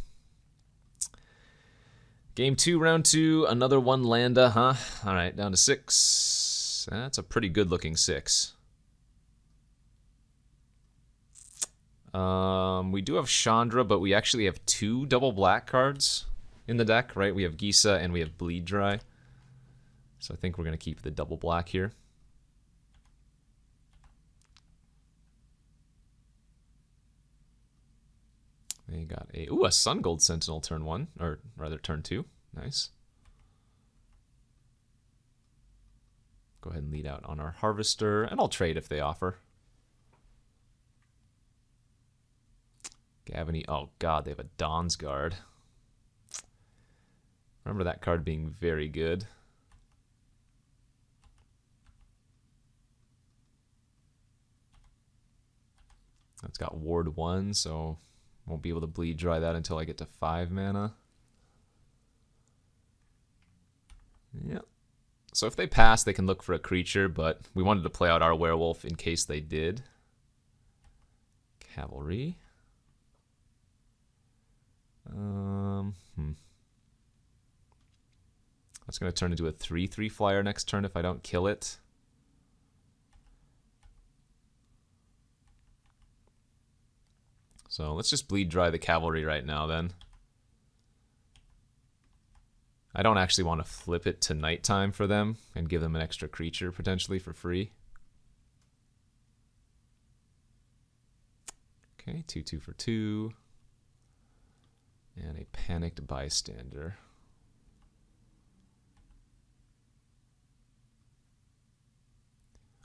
Game 2, round 2, another one landa, huh? All right, down to 6. That's a pretty good looking 6. We do have Chandra, but we actually have 2 double black cards in the deck, right? We have Gisa and we have Bleed Dry. So I think we're going to keep the double black here. They got a Sun Gold Sentinel turn 1, or rather turn 2. Nice. Go ahead and lead out on our Harvester, and I'll trade if they offer. Gavany, oh god, they have a Dawn's Guard. Remember that card being very good. It's got Ward 1, so won't be able to bleed dry that until I get to 5 mana. Yep. So if they pass, they can look for a creature, but we wanted to play out our werewolf in case they did. Cavalry. That's going to turn into a 3/3 flyer next turn if I don't kill it. So let's just bleed dry the cavalry right now then. I don't actually want to flip it to nighttime for them and give them an extra creature potentially for free. Okay, 2/2 for 2. And a Panicked Bystander.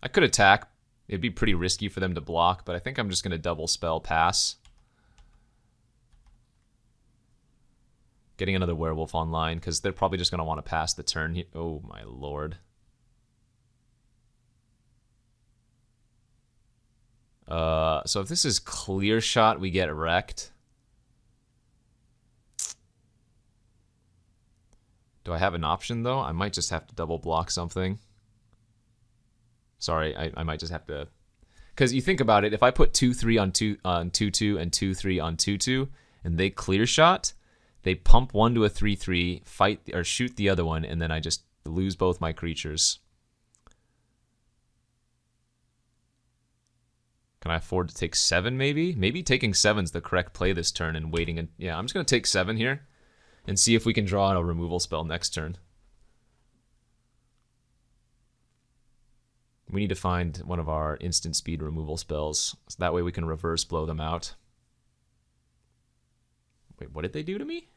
I could attack. It'd be pretty risky for them to block, but I think I'm just going to double spell pass. Getting another werewolf online, because they're probably just going to want to pass the turn here. Oh my lord. So if this is clear shot, we get wrecked. Do I have an option though? I might just have to double block something. Sorry, I might just have to, because you think about it, if I put 2/3 on 2/2 and 2/3 on 2/2, and they clear shot, they pump one to a 3/3, fight or shoot the other one, and then I just lose both my creatures. Can I afford to take 7 maybe? Maybe taking 7's the correct play this turn and waiting. And yeah, I'm just going to take 7 here and see if we can draw a removal spell next turn. We need to find one of our instant speed removal spells, so that way we can reverse blow them out. Wait, what did they do to me?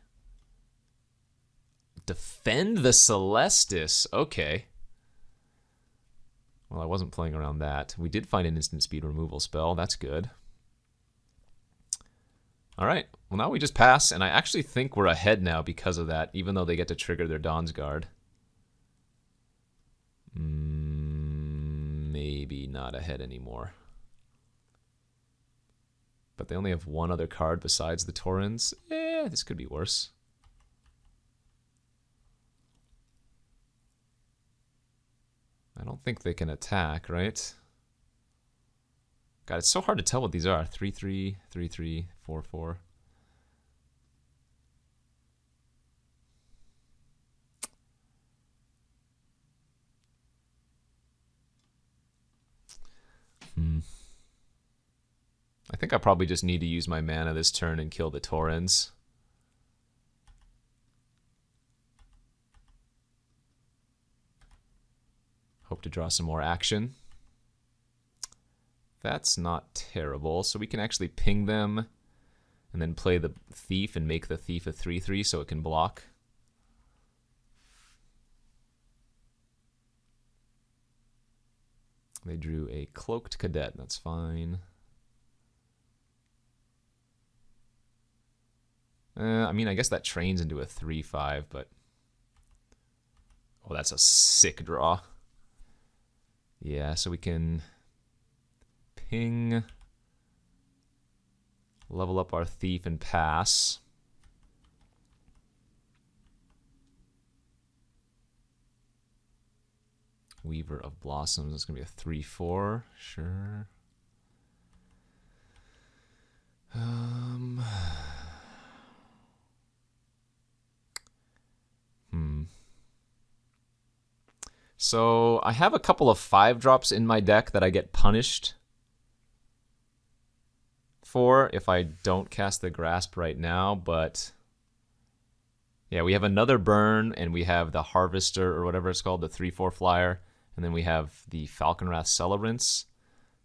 Defend the Celestis. Okay. Well, I wasn't playing around that. We did find an instant speed removal spell. That's good. All right. Well, now we just pass, and I actually think we're ahead now because of that, even though they get to trigger their Dawn's Guard. Maybe not ahead anymore. But they only have one other card besides the Taurens. This could be worse. I don't think they can attack, right? God, it's so hard to tell what these are. 3/3, 3/3, 4/4. I think I probably just need to use my mana this turn and kill the Taurens. Hope to draw some more action. That's not terrible. So we can actually ping them and then play the Thief and make the Thief a 3/3 so it can block. They drew a Cloaked Cadet. That's fine. I mean, I guess that trains into a 3/5, but... Oh, that's a sick draw. Yeah, so we can ping, level up our Thief, and pass. Weaver of Blossoms is going to be a 3/4, sure. So I have a couple of 5-drops in my deck that I get punished for if I don't cast the Grasp right now, but yeah, we have another burn, and we have the Harvester, or whatever it's called, the 3/4 flyer, and then we have the Falconwrath Celebrants,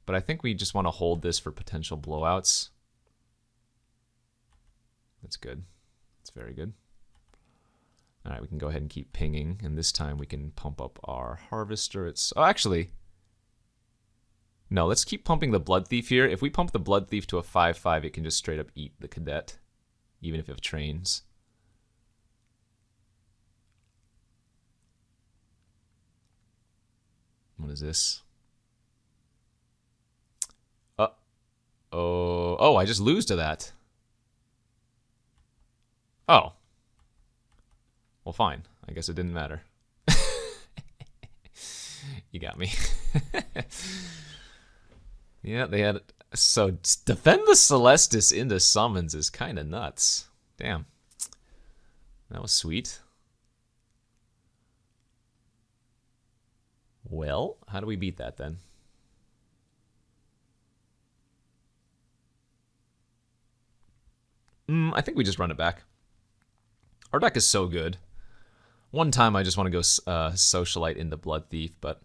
but I think we just want to hold this for potential blowouts. That's good. That's very good. All right, we can go ahead and keep pinging, and this time we can pump up our Harvester. Oh, actually, no, let's keep pumping the Blood Thief here. If we pump the Blood Thief to a 5/5, it can just straight up eat the Cadet, even if it trains. What is this? Oh, I just lose to that. Oh. Well, fine. I guess it didn't matter. You got me. Yeah, they had... So, defend the Celestis into summons is kind of nuts. Damn. That was sweet. Well, how do we beat that then? I think we just run it back. Our deck is so good. One time I just want to go Socialite into Blood Thief, but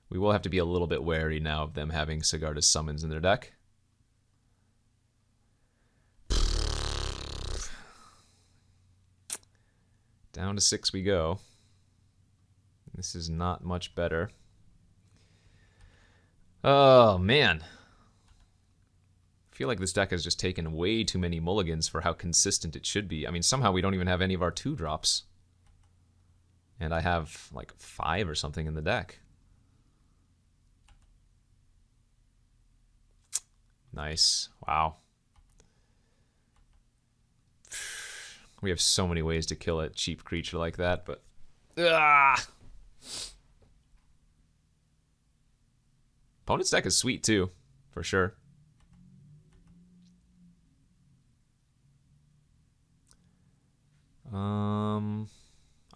we will have to be a little bit wary now of them having Sigarda's summons in their deck. Down to 6 we go. This is not much better. Oh, man. I feel like this deck has just taken way too many mulligans for how consistent it should be. I mean, somehow we don't even have any of our 2-drops. And I have like 5 or something in the deck. Nice. Wow. We have so many ways to kill a cheap creature like that, but... Opponent's deck is sweet too, for sure.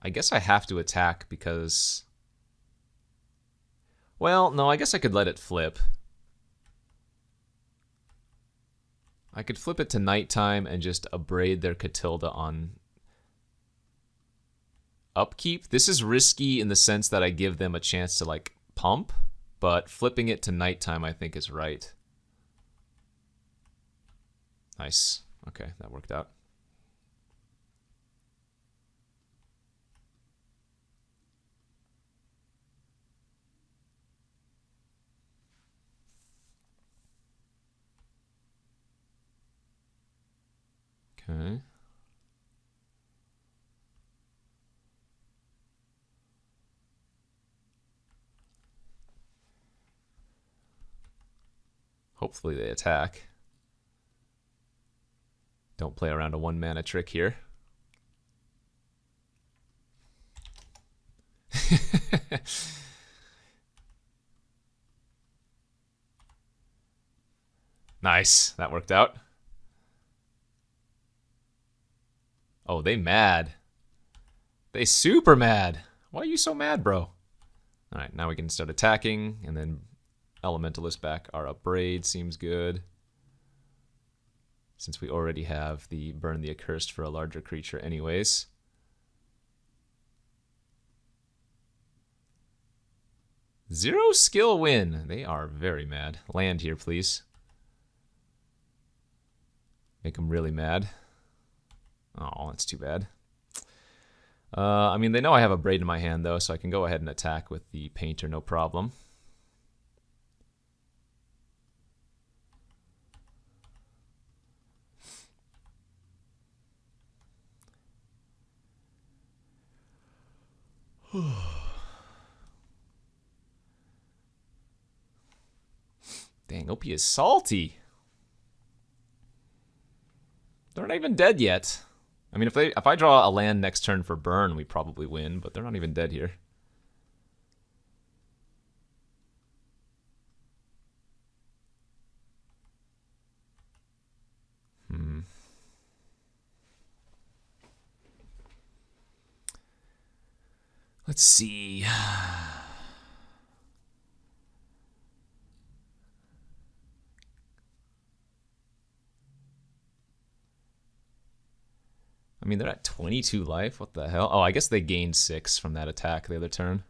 I guess I have to attack because... Well, no, I guess I could let it flip. I could flip it to nighttime and just abrade their Catilda on upkeep. This is risky in the sense that I give them a chance to, like, pump, but flipping it to nighttime I think is right. Nice. Okay, that worked out. Okay. Hopefully they attack. Don't play around a 1-mana trick here. Nice. That worked out. Oh, they mad. They super mad. Why are you so mad, bro? Alright, now we can start attacking, and then Elementalist back our Upbraid seems good. Since we already have the Burn the Accursed for a larger creature anyways. Zero skill win. They are very mad. Land here, please. Make them really mad. Oh, that's too bad. I mean, they know I have a Braid in my hand, though, so I can go ahead and attack with the Painter, no problem. Dang, OP is salty. They're not even dead yet. I mean, if I draw a land next turn for burn, we probably win, but they're not even dead here. Let's see. I mean, they're at 22 life. What the hell? Oh, I guess they gained 6 from that attack the other turn.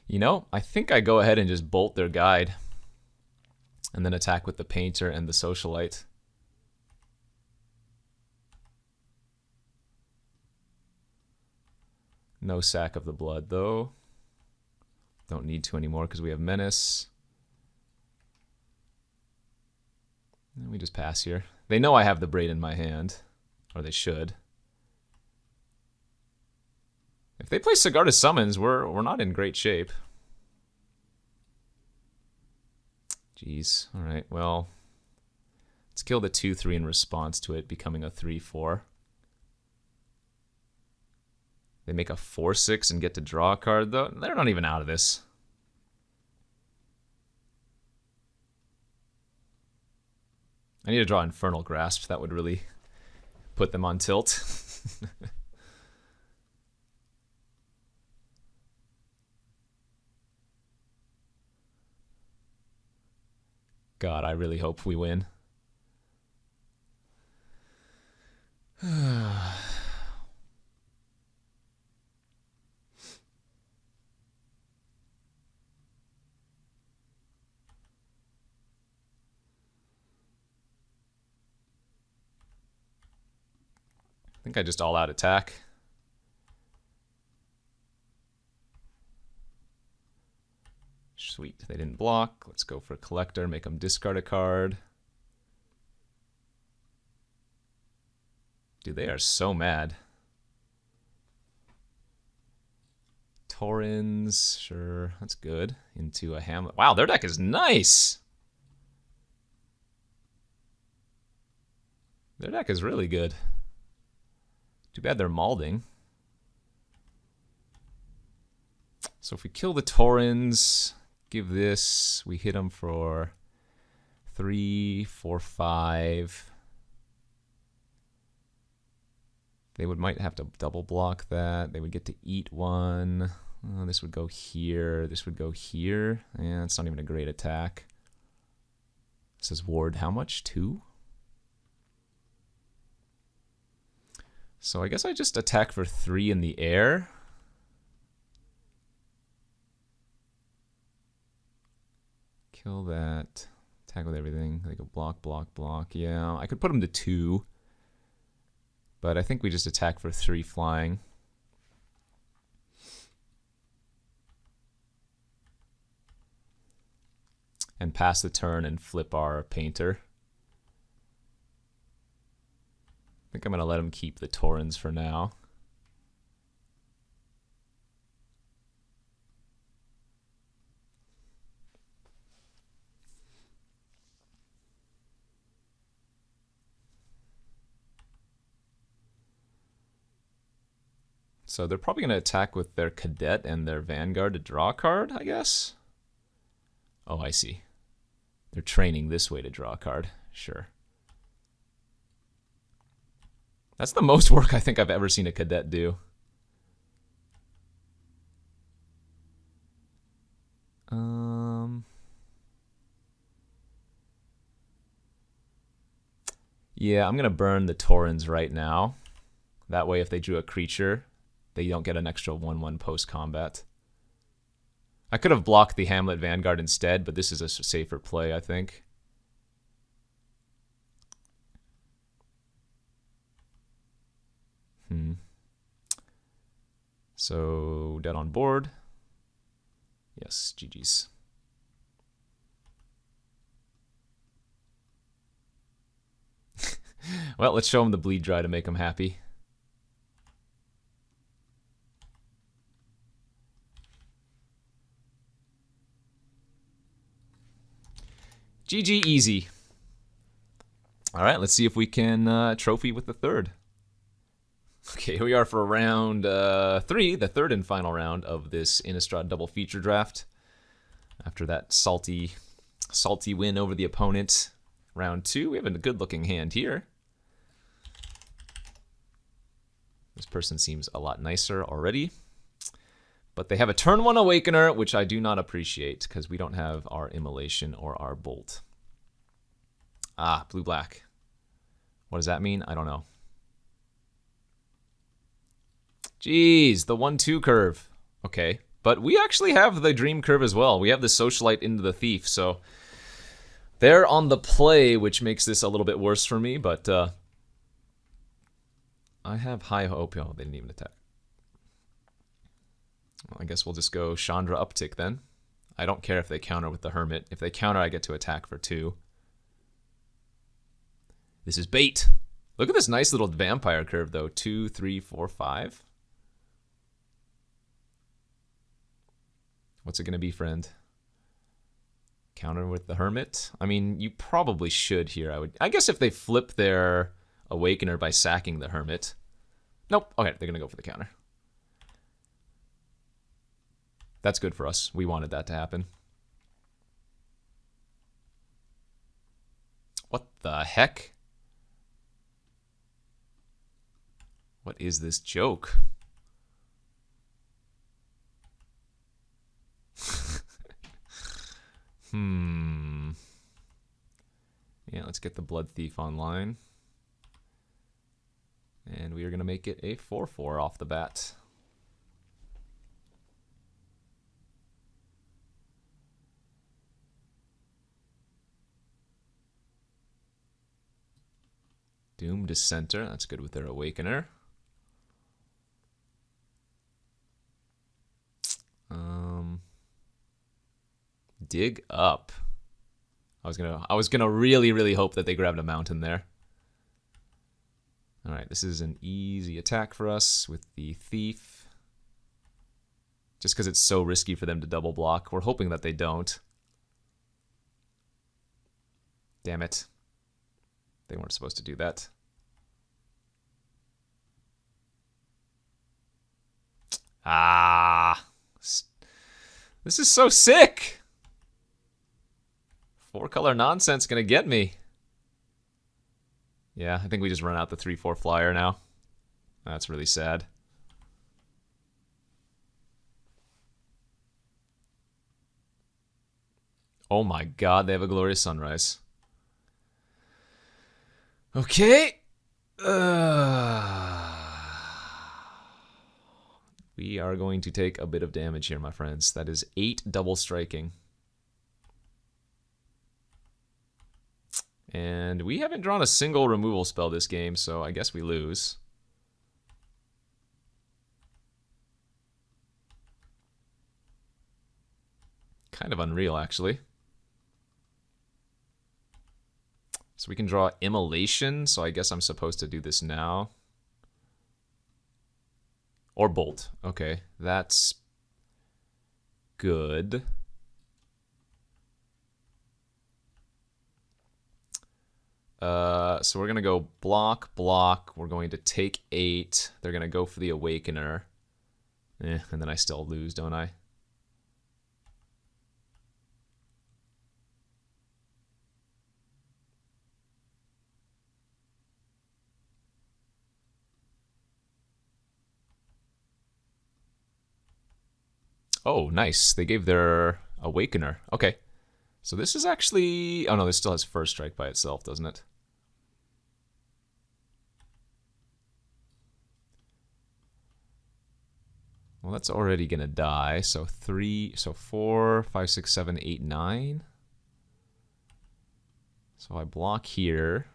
You know, I think I go ahead and just bolt their guide. And then attack with the painter and the socialite. No sack of the blood, though. Don't need to anymore because we have menace. And we just pass here. They know I have the braid in my hand. Or they should. If they play Sigarda's Summons, we're not in great shape. Jeez. Alright, well. Let's kill the 2-3 in response to it becoming a 3-4. They make a 4-6 and get to draw a card, though. They're not even out of this. I need to draw Infernal Grasp. That would really put them on tilt. God, I really hope we win. I think I just all-out attack. Sweet, they didn't block. Let's go for a Collector, make them discard a card. Dude, they are so mad. Torrens, sure, that's good. Into a Hamlet. Wow, their deck is nice! Their deck is really good. Too bad they're malding. So if we kill the Torrens, give this, we hit them for 3, 4, 5. They might have to double block that. They would get to eat one. Oh, this would go here. This would go here. Yeah, it's not even a great attack. This is ward how much? 2? So I guess I just attack for 3 in the air. Kill that. Attack with everything. They go block, block, block. Yeah, I could put them to 2. But I think we just attack for 3 flying. And pass the turn and flip our painter. I think I'm going to let him keep the Torrens for now. So they're probably going to attack with their Cadet and their Vanguard to draw a card, I guess? Oh, I see. They're training this way to draw a card. Sure. That's the most work I think I've ever seen a Cadet do. Yeah, I'm going to burn the Torrens right now. That way if they drew a creature, they don't get an extra 1/1 post-combat. I could have blocked the Hamlet Vanguard instead, but this is a safer play, I think. So, dead on board. Yes, GG's. Well, let's show him the bleed dry to make him happy. GG easy. All right, let's see if we can trophy with the third. Okay, here we are for round 3, the third and final round of this Innistrad double feature draft. After that salty win over the opponent. Round 2, we have a good-looking hand here. This person seems a lot nicer already. But they have a turn 1 Awakener, which I do not appreciate, because we don't have our Immolation or our Bolt. Ah, blue-black. What does that mean? I don't know. Jeez, the 1-2 curve. Okay, but we actually have the Dream curve as well. We have the Socialite into the Thief, so They're on the play, which makes this a little bit worse for me, but I have high hope. Oh, they didn't even attack. Well, I guess we'll just go Chandra uptick then. I don't care if they counter with the Hermit. If they counter, I get to attack for 2. This is bait. Look at this nice little vampire curve, though. 2, 3, 4, 5. What's it going to be, friend? Counter with the Hermit? I mean, you probably should here. I guess if they flip their Awakener by sacking the Hermit. Nope. Okay, they're going to go for the counter. That's good for us. We wanted that to happen. What the heck? What is this joke? Yeah, let's get the Blood Thief online. And we are going to make it a 4/4 off the bat. Doom Dissenter. That's good with their Awakener. Dig up. I was gonna really hope that they grabbed a mountain there. All right, this is an easy attack for us with the Thief. Just because it's so risky for them to double block. We're hoping that they don't. Damn it. They weren't supposed to do that. Ah. This is so sick. 4-color nonsense gonna get me. Yeah, I think we just run out the 3/4 flyer now. That's really sad. Oh my god, they have a Glorious Sunrise. Okay. We are going to take a bit of damage here, my friends. That is 8 double striking. And we haven't drawn a single removal spell this game, so I guess we lose. Kind of unreal, actually. So we can draw Immolation, so I guess I'm supposed to do this now. Or Bolt. Okay, that's good. So we're going to go block, block. We're going to take 8. They're going to go for the Awakener. And then I still lose, don't I? Oh, nice. They gave their Awakener. Okay. So this is actually... Oh, no, this still has First Strike by itself, doesn't it? Well, that's already going to die. So 4, 5, 6, 7, 8, 9. So I block here.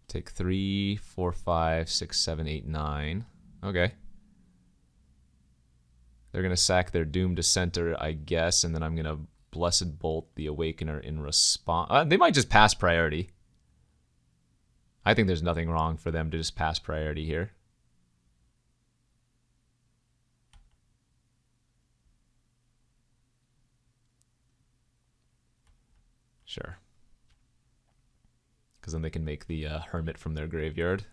Take 3, 4, 5, 6, 7, 8, 9. Okay. They're going to sack their Doom Dissenter, I guess, and then I'm going to Blessed Bolt the Awakener in response. They might just pass priority. I think there's nothing wrong for them to just pass priority here. Sure. Because then they can make the Hermit from their graveyard.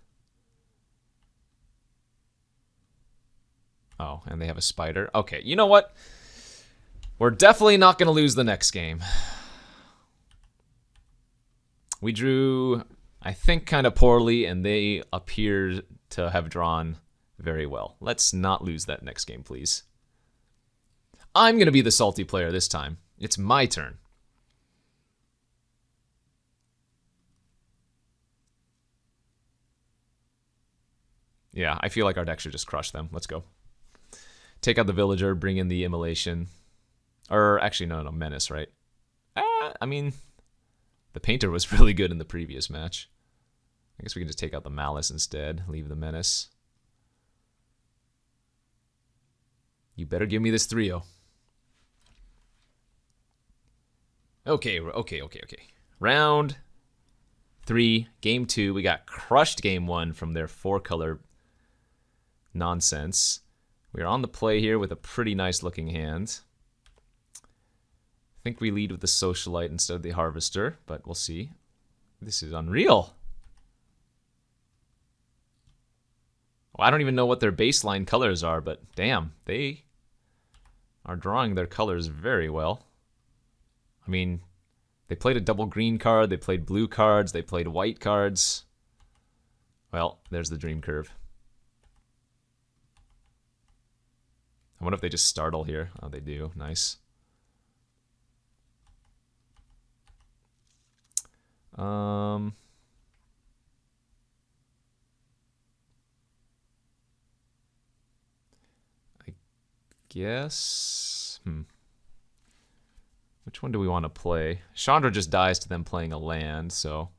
Oh, and they have a Spider. Okay, you know what? We're definitely not going to lose the next game. We drew, I think, kind of poorly, and they appeared to have drawn very well. Let's not lose that next game, please. I'm going to be the salty player this time. It's my turn. Yeah, I feel like our deck should just crush them. Let's go. Take out the Villager, bring in the Immolation. Or, actually, no, Menace, right? I mean, the Painter was really good in the previous match. I guess we can just take out the Malice instead. Leave the Menace. You better give me this 3-0. Okay. Round 3, game 2. We got crushed game 1 from their 4-color nonsense. We are on the play here with a pretty nice looking hand. I think we lead with the Socialite instead of the Harvester, but we'll see. This is unreal. Well, I don't even know what their baseline colors are, but damn, they are drawing their colors very well. I mean, they played a double green card, they played blue cards, they played white cards. Well, there's the Dream Curve. I wonder if they just startle here. Oh, they do. Nice. I guess... Which one do we want to play? Chandra just dies to them playing a land, so...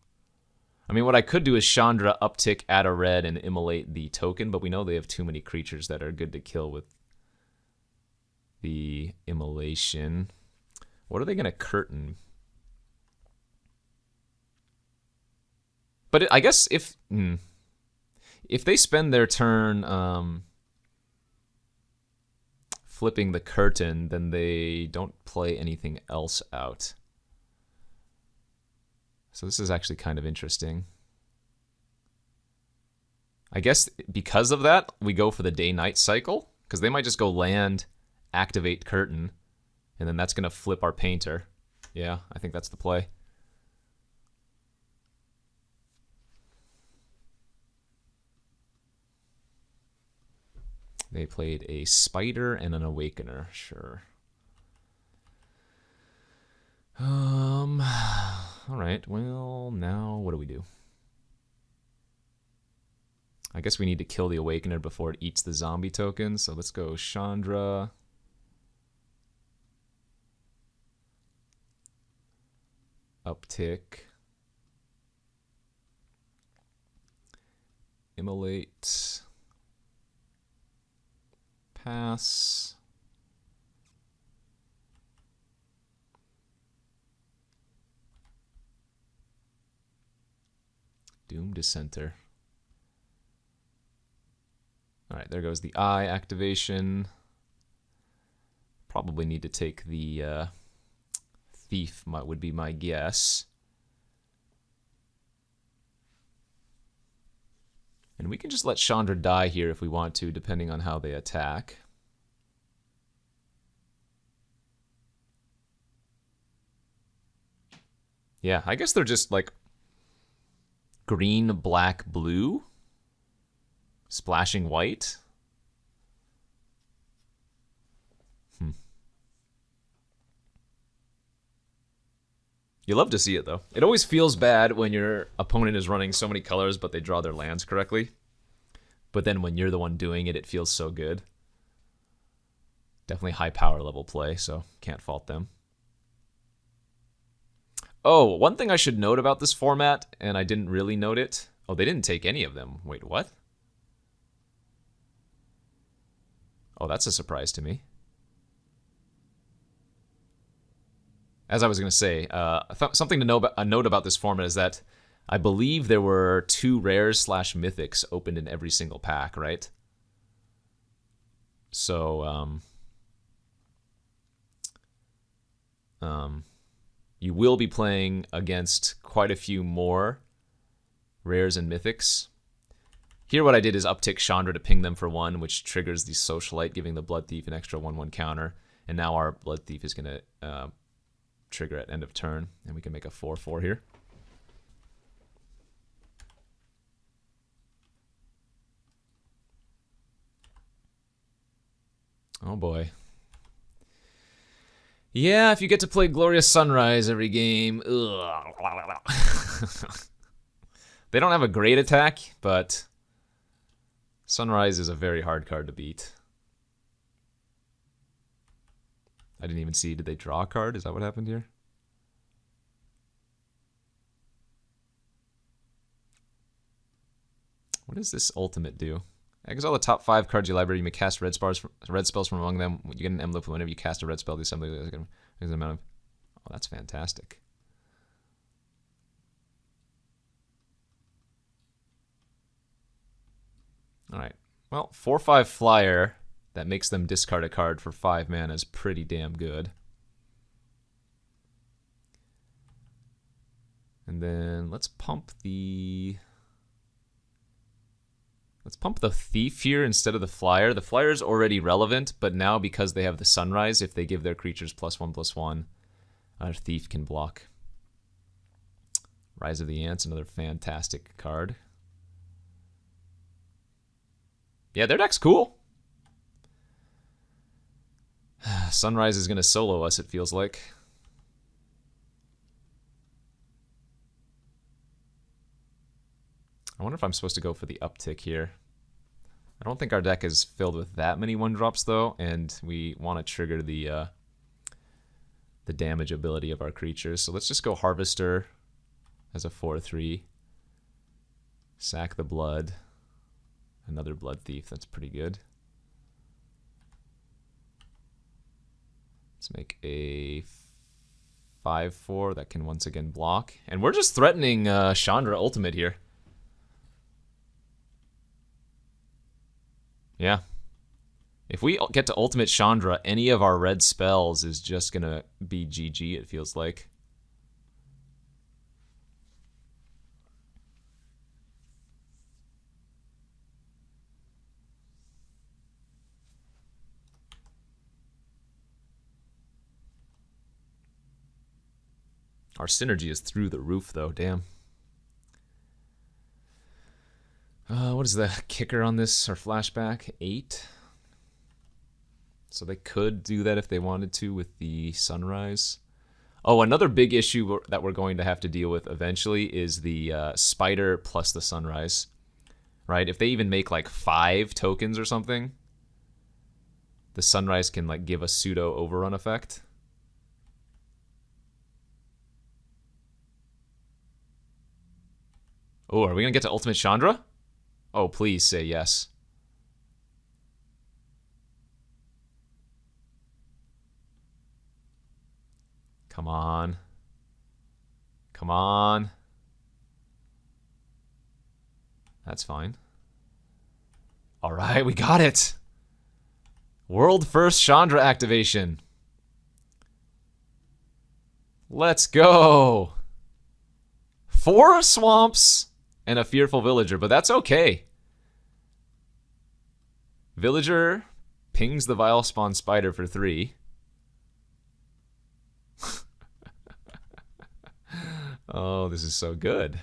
I mean, what I could do is Chandra uptick, add a red, and immolate the token, but we know they have too many creatures that are good to kill with the immolation. What are they going to curtain? But I guess if they spend their turn flipping the curtain, then they don't play anything else out. So this is actually kind of interesting. I guess because of that, we go for the day-night cycle, because they might just go land, activate curtain, and then that's going to flip our Painter. Yeah, I think that's the play. They played a Spider and an Awakener, sure. Alright, well, now what do we do? I guess we need to kill the Awakener before it eats the zombie token, so let's go Chandra. Uptick. Immolate. Pass. Doom Dissenter. Alright, there goes the eye activation. Probably need to take the Thief, would be my guess. And we can just let Chandra die here if we want to, depending on how they attack. Yeah, I guess they're just like green, black, blue, splashing white. You love to see it, though. It always feels bad when your opponent is running so many colors, but they draw their lands correctly. But then when you're the one doing it, it feels so good. Definitely high power level play, so can't fault them. Oh, one thing I should note about this format, and I didn't really note it. Oh, they didn't take any of them. Wait, what? Oh, that's a surprise to me. As I was going to say, something to note about this format is that I believe there were 2 rares / mythics opened in every single pack, right? So, you will be playing against quite a few more rares and mythics. Here what I did is uptick Chandra to ping them for 1, which triggers the Socialite, giving the Blood Thief an extra 1/1 counter. And now our Blood Thief is going to trigger at end of turn, and we can make a 4/4 here. Oh boy. Yeah, if you get to play Glorious Sunrise every game, ugh. They don't have a great attack, but Sunrise is a very hard card to beat. I didn't even see, did they draw a card? Is that what happened here? does this ultimate do? Exile the top 5 cards of your library. You may cast red spells from among them. You get an envelope whenever you cast a red spell. The assembly is an amount of. Oh, that's fantastic. All right. Well, 4/5 flyer that makes them discard a card for 5 mana is pretty damn good. And then let's pump the thief here instead of the flyer. The flyer is already relevant, but now because they have the sunrise, if they give their creatures +1/+1, our thief can block. Rise of the Ants, another fantastic card. Yeah, their deck's cool. Sunrise is going to solo us, it feels like. I wonder if I'm supposed to go for the uptick here. I don't think our deck is filled with that many 1-drops, though, and we want to trigger the damage ability of our creatures. So let's just go Harvester as a 4/3. Sack the Blood. Another Blood Thief, that's pretty good. Let's make a 5/4 that can once again block. And we're just threatening Chandra Ultimate here. Yeah. If we get to Ultimate Chandra, any of our red spells is just going to be GG, it feels like. Our synergy is through the roof, though. Damn. What is the kicker on this, or flashback? 8. So they could do that if they wanted to with the sunrise. Oh, another big issue that we're going to have to deal with eventually is the spider plus the sunrise. Right? If they even make like 5 tokens or something, the sunrise can like give a pseudo overrun effect. Oh, are we going to get to Ultimate Chandra? Oh, please say yes. Come on. Come on. That's fine. All right, we got it. World first Chandra activation. Let's go. 4 swamps and a fearful villager, but that's okay. Villager pings the vile spawn spider for 3. Oh, this is so good.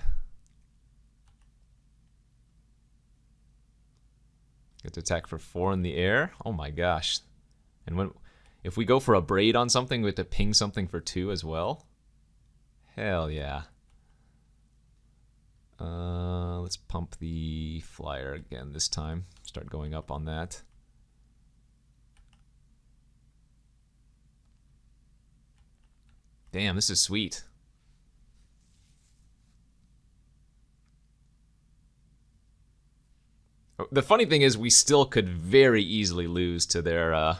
Get to attack for 4 in the air. Oh my gosh. And if we go for a braid on something, we have to ping something for 2 as well. Hell yeah. Let's pump the flyer again this time. Start going up on that. Damn, this is sweet. The funny thing is we still could very easily lose to their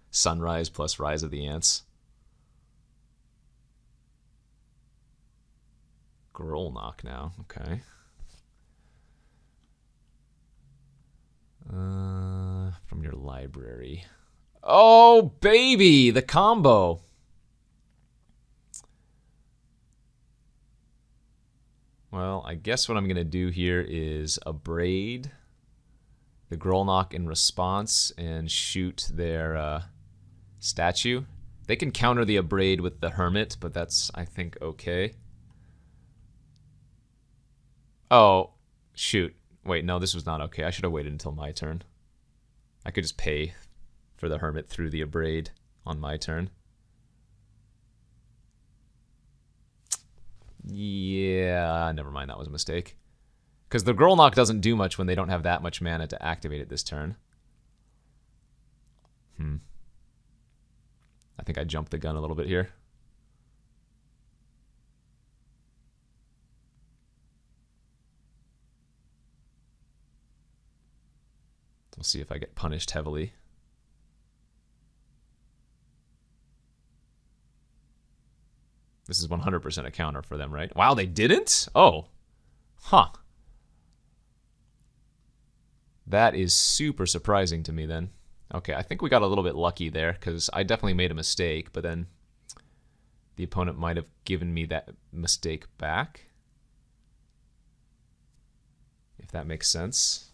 sunrise plus rise of the ants. Growl knock now, okay. From your library. Oh, baby, the combo. Well, I guess what I'm going to do here is a braid, the Growl knock in response, and shoot their statue. They can counter the abrade with the hermit, but that's, I think, okay. Oh, shoot. Wait, no, this was not okay. I should have waited until my turn. I could just pay for the hermit through the abrade on my turn. Yeah, never mind. That was a mistake. Because the Growl knock doesn't do much when they don't have that much mana to activate it this turn. I think I jumped the gun a little bit here. We'll see if I get punished heavily. This is 100% a counter for them, right? Wow, they didn't? Oh. Huh. That is super surprising to me then. Okay, I think we got a little bit lucky there because I definitely made a mistake, but then the opponent might have given me that mistake back. If that makes sense.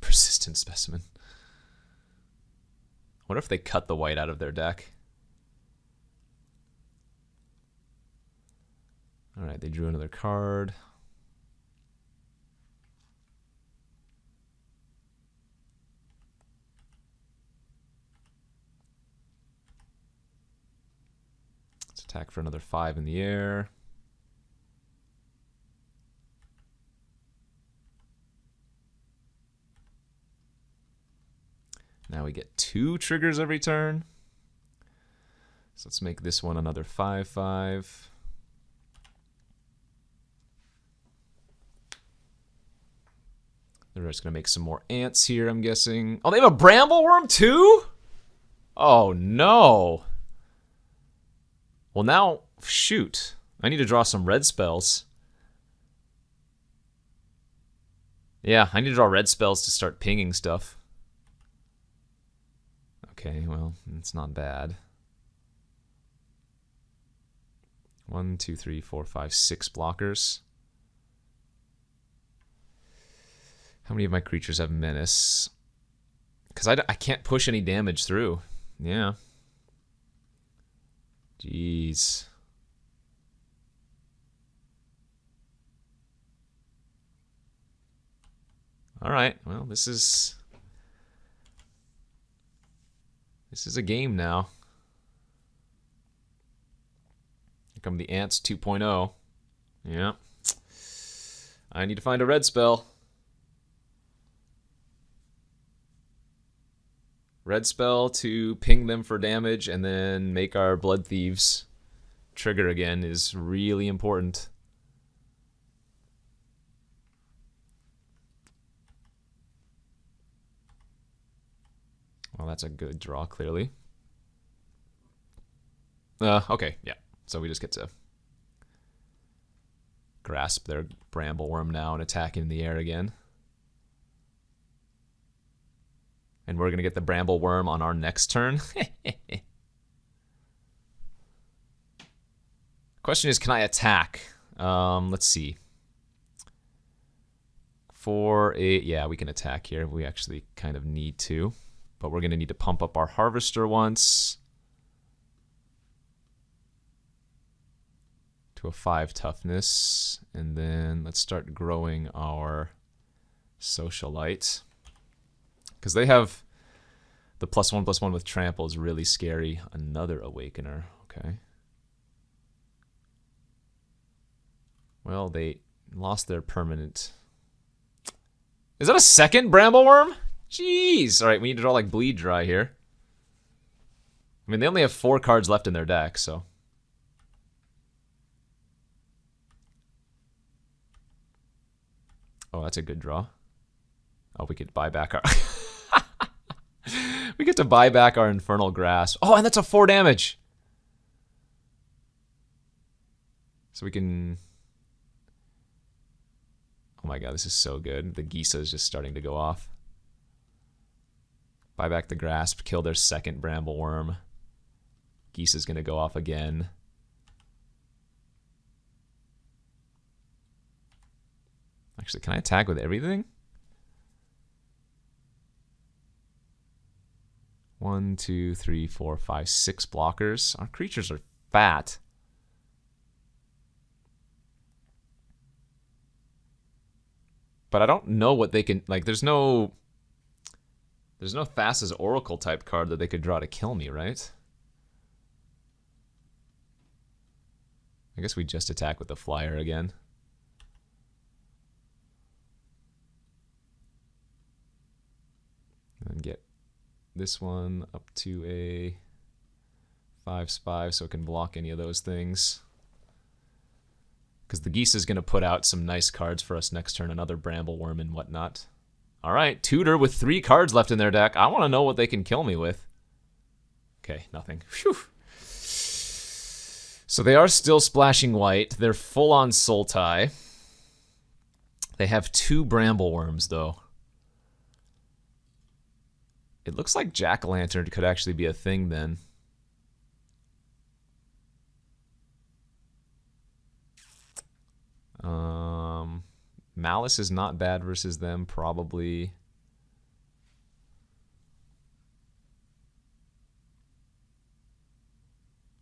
Persistent specimen. What if they cut the white out of their deck? Alright, they drew another card. Let's attack for another 5 in the air. Now we get 2 triggers every turn. So let's make this one another 5/5. They're just going to make some more ants here, I'm guessing. Oh, they have a Brambleworm too? Oh, no. Well, now, shoot. I need to draw some red spells. Yeah, I need to draw red spells to start pinging stuff. Okay, well, it's not bad. 1, 2, 3, 4, 5, 6 blockers. How many of my creatures have menace? Because I can't push any damage through. Yeah. Jeez. All right, well, this is a game now. Here come the ants 2.0. Yeah. I need to find a red spell. Red spell to ping them for damage and then make our Blood Thieves trigger again is really important. Well, that's a good draw, clearly. Okay, yeah. So we just get to grasp their Brambleworm now and attack in the air again. And we're going to get the Brambleworm on our next turn. Question is, can I attack? Let's see. Yeah, we can attack here. We actually kind of need to. But we're going to need to pump up our Harvester once to a 5 toughness. And then let's start growing our Socialite. Because they have the +1/+1 with Trample is really scary. Another Awakener. Okay. Well, they lost their permanent. Is that a second Brambleworm? Jeez. All right, we need to draw like Bleed Dry here. I mean, they only have 4 cards left in their deck, so. Oh, that's a good draw. Oh, we could buy back our... We get to buy back our Infernal Grasp. Oh, and that's a 4 damage. So we can... Oh my god, this is so good. The Gisa is just starting to go off. Buy back the Grasp, kill their second Brambleworm. Gisa's going to go off again. Actually, can I attack with everything? 1, 2, 3, 4, 5, 6 blockers. Our creatures are fat. But I don't know what they can... Like, there's no Thassa's Oracle type card that they could draw to kill me, right? I guess we just attack with the Flyer again. And get this one up to a 5/5 so it can block any of those things. Because the Geese is going to put out some nice cards for us next turn. Another Brambleworm and whatnot. All right, Tutor with 3 cards left in their deck. I want to know what they can kill me with. Okay, nothing. Phew. So they are still splashing white. They're full on Sultai. They have 2 Brambleworms, though. It looks like Jack-o'-lantern could actually be a thing then. Malice is not bad versus them, probably.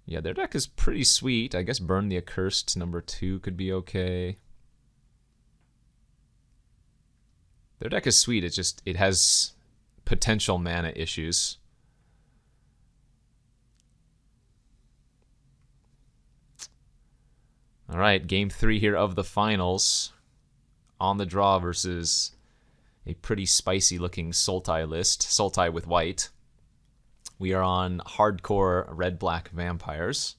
Yeah, their deck is pretty sweet. I guess Burn the Accursed #2 could be okay. Their deck is sweet. It's just, it has potential mana issues. All right, game 3 here of the finals. On the draw versus a pretty spicy looking Sultai list. Sultai with white. We are on hardcore red-black vampires.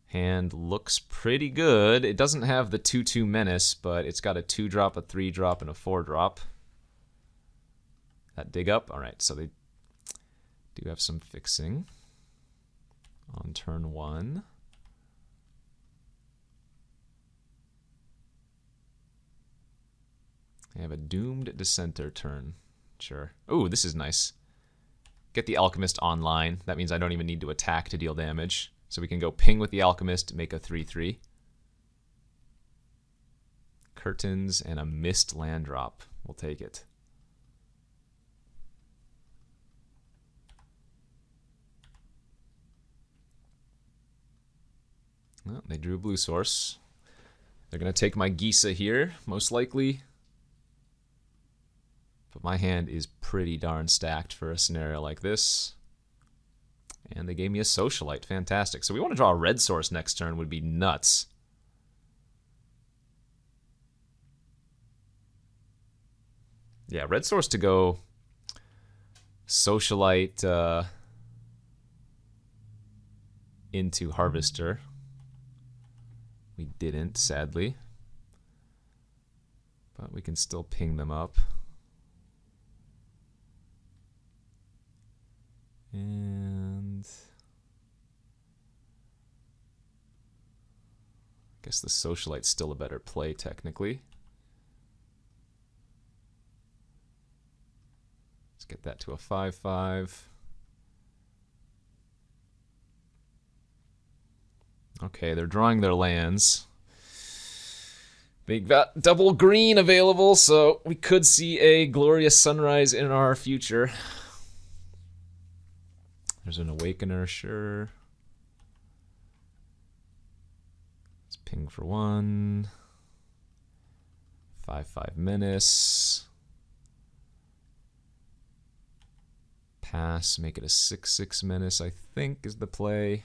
Hand looks pretty good. It doesn't have the 2/2 menace, but it's got a 2-drop, a 3-drop, and a 4-drop. That dig up? All right, so they do have some fixing on turn 1. They have a Doomed Dissenter turn. Sure. Ooh, this is nice. Get the Alchemist online. That means I don't even need to attack to deal damage. So we can go ping with the Alchemist, make a 3/3. Curtains and a Mist land drop. We'll take it. Well, they drew a blue source. They're going to take my Gisa here, most likely. But my hand is pretty darn stacked for a scenario like this. And they gave me a Socialite. Fantastic. So we want to draw a red source next turn. Would be nuts. Yeah, red source to go Socialite into Harvester. We didn't, sadly. But we can still ping them up. And I guess the Socialite's still a better play, technically. Let's get that to a 5/5. Okay, they're drawing their lands. They've got double green available, so we could see a glorious sunrise in our future. There's an Awakener, sure. Let's ping for 1. 5/5 Menace. Pass, make it a 6/6 Menace, I think, is the play.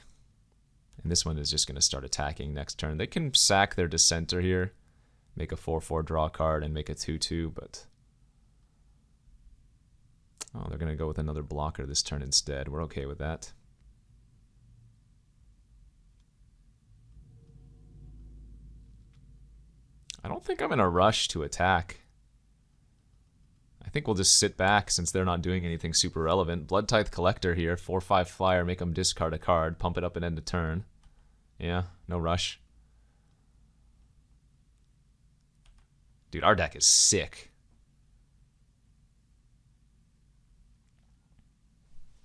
And this one is just going to start attacking next turn. They can sack their Dissenter here, make a 4/4 draw card, and make a 2/2, but... Oh, they're going to go with another blocker this turn instead. We're okay with that. I don't think I'm in a rush to attack. I think we'll just sit back since they're not doing anything super relevant. Bloodtithe Collector here, 4/5 flyer, make them discard a card, pump it up and end of turn. Yeah, no rush. Dude, our deck is sick.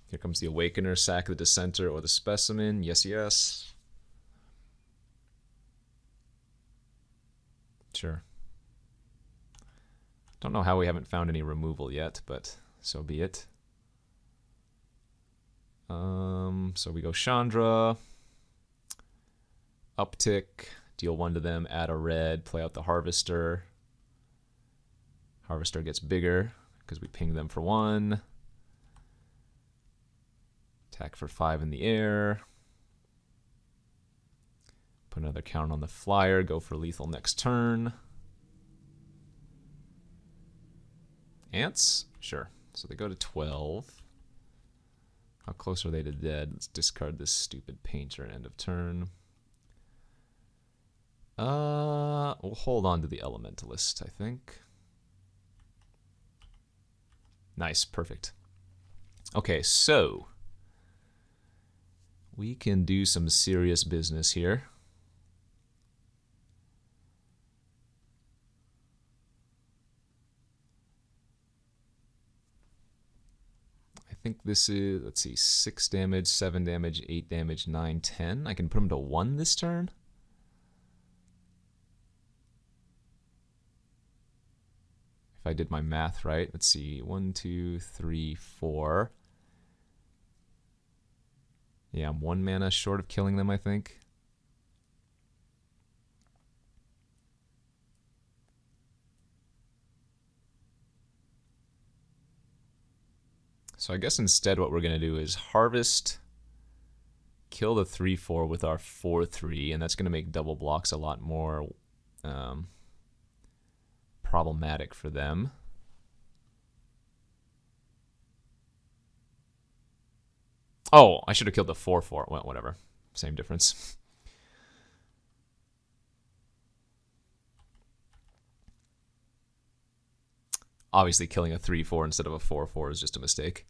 Here comes the Awakener, sack the Dissenter or the Specimen. Yes, yes. Sure. Don't know how we haven't found any removal yet, but so be it. So we go Chandra. Uptick. Deal 1 to them, add a red, play out the Harvester. Harvester gets bigger because we ping them for 1. Attack for 5 in the air. Put another count on the flyer. Go for lethal next turn. Ants? Sure. So they go to 12. How close are they to dead? Let's discard this stupid painter end of turn. We'll hold on to the Elementalist, I think. Nice, perfect. Okay, so we can do some serious business here. I think this is, let's see, 6 damage, 7 damage, 8 damage, 9, 10. I can put him to 1 this turn. If I did my math right, let's see, 1, 2, 3, 4. Yeah, I'm 1 mana short of killing them, I think. So I guess instead what we're going to do is harvest, kill the 3/4 with our 4/3, and that's going to make double blocks a lot more problematic for them. Oh, I should have killed the 4/4. Well, whatever. Same difference. Obviously, killing a 3/4 instead of a 4/4 is just a mistake.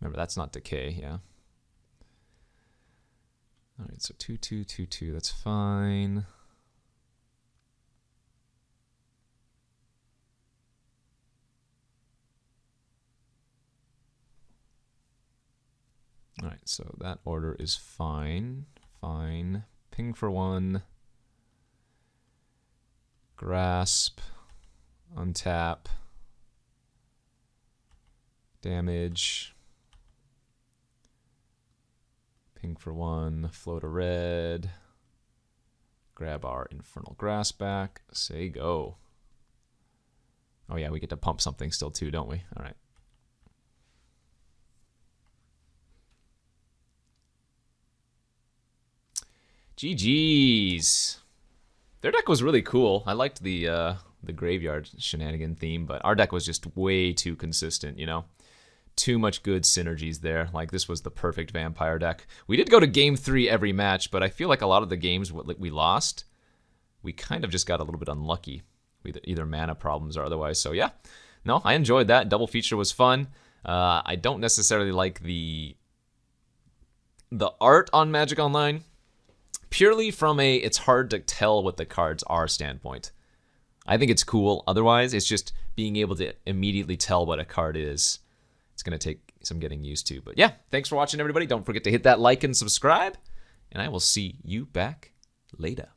Remember, that's not decay, yeah. All right, so 2, 2, 2, 2, that's fine. All right, so that order is fine. Fine. Ping for 1. Grasp. Untap. Damage. Ping for 1. Float a red. Grab our Infernal Grasp back. Say go. Oh yeah, we get to pump something still too, don't we? All right. GG's. Their deck was really cool. I liked the graveyard shenanigan theme, but our deck was just way too consistent, you know? Too much good synergies there. Like, this was the perfect vampire deck. We did go to game 3 every match, but I feel like a lot of the games we lost, we kind of just got a little bit unlucky. Either mana problems or otherwise. So yeah, no, I enjoyed that. Double feature was fun. I don't necessarily like the art on Magic Online, purely from a it's hard to tell what the cards are standpoint. I think it's cool. Otherwise, it's just being able to immediately tell what a card is. It's going to take some getting used to. But yeah, thanks for watching, everybody. Don't forget to hit that like and subscribe, and I will see you back later.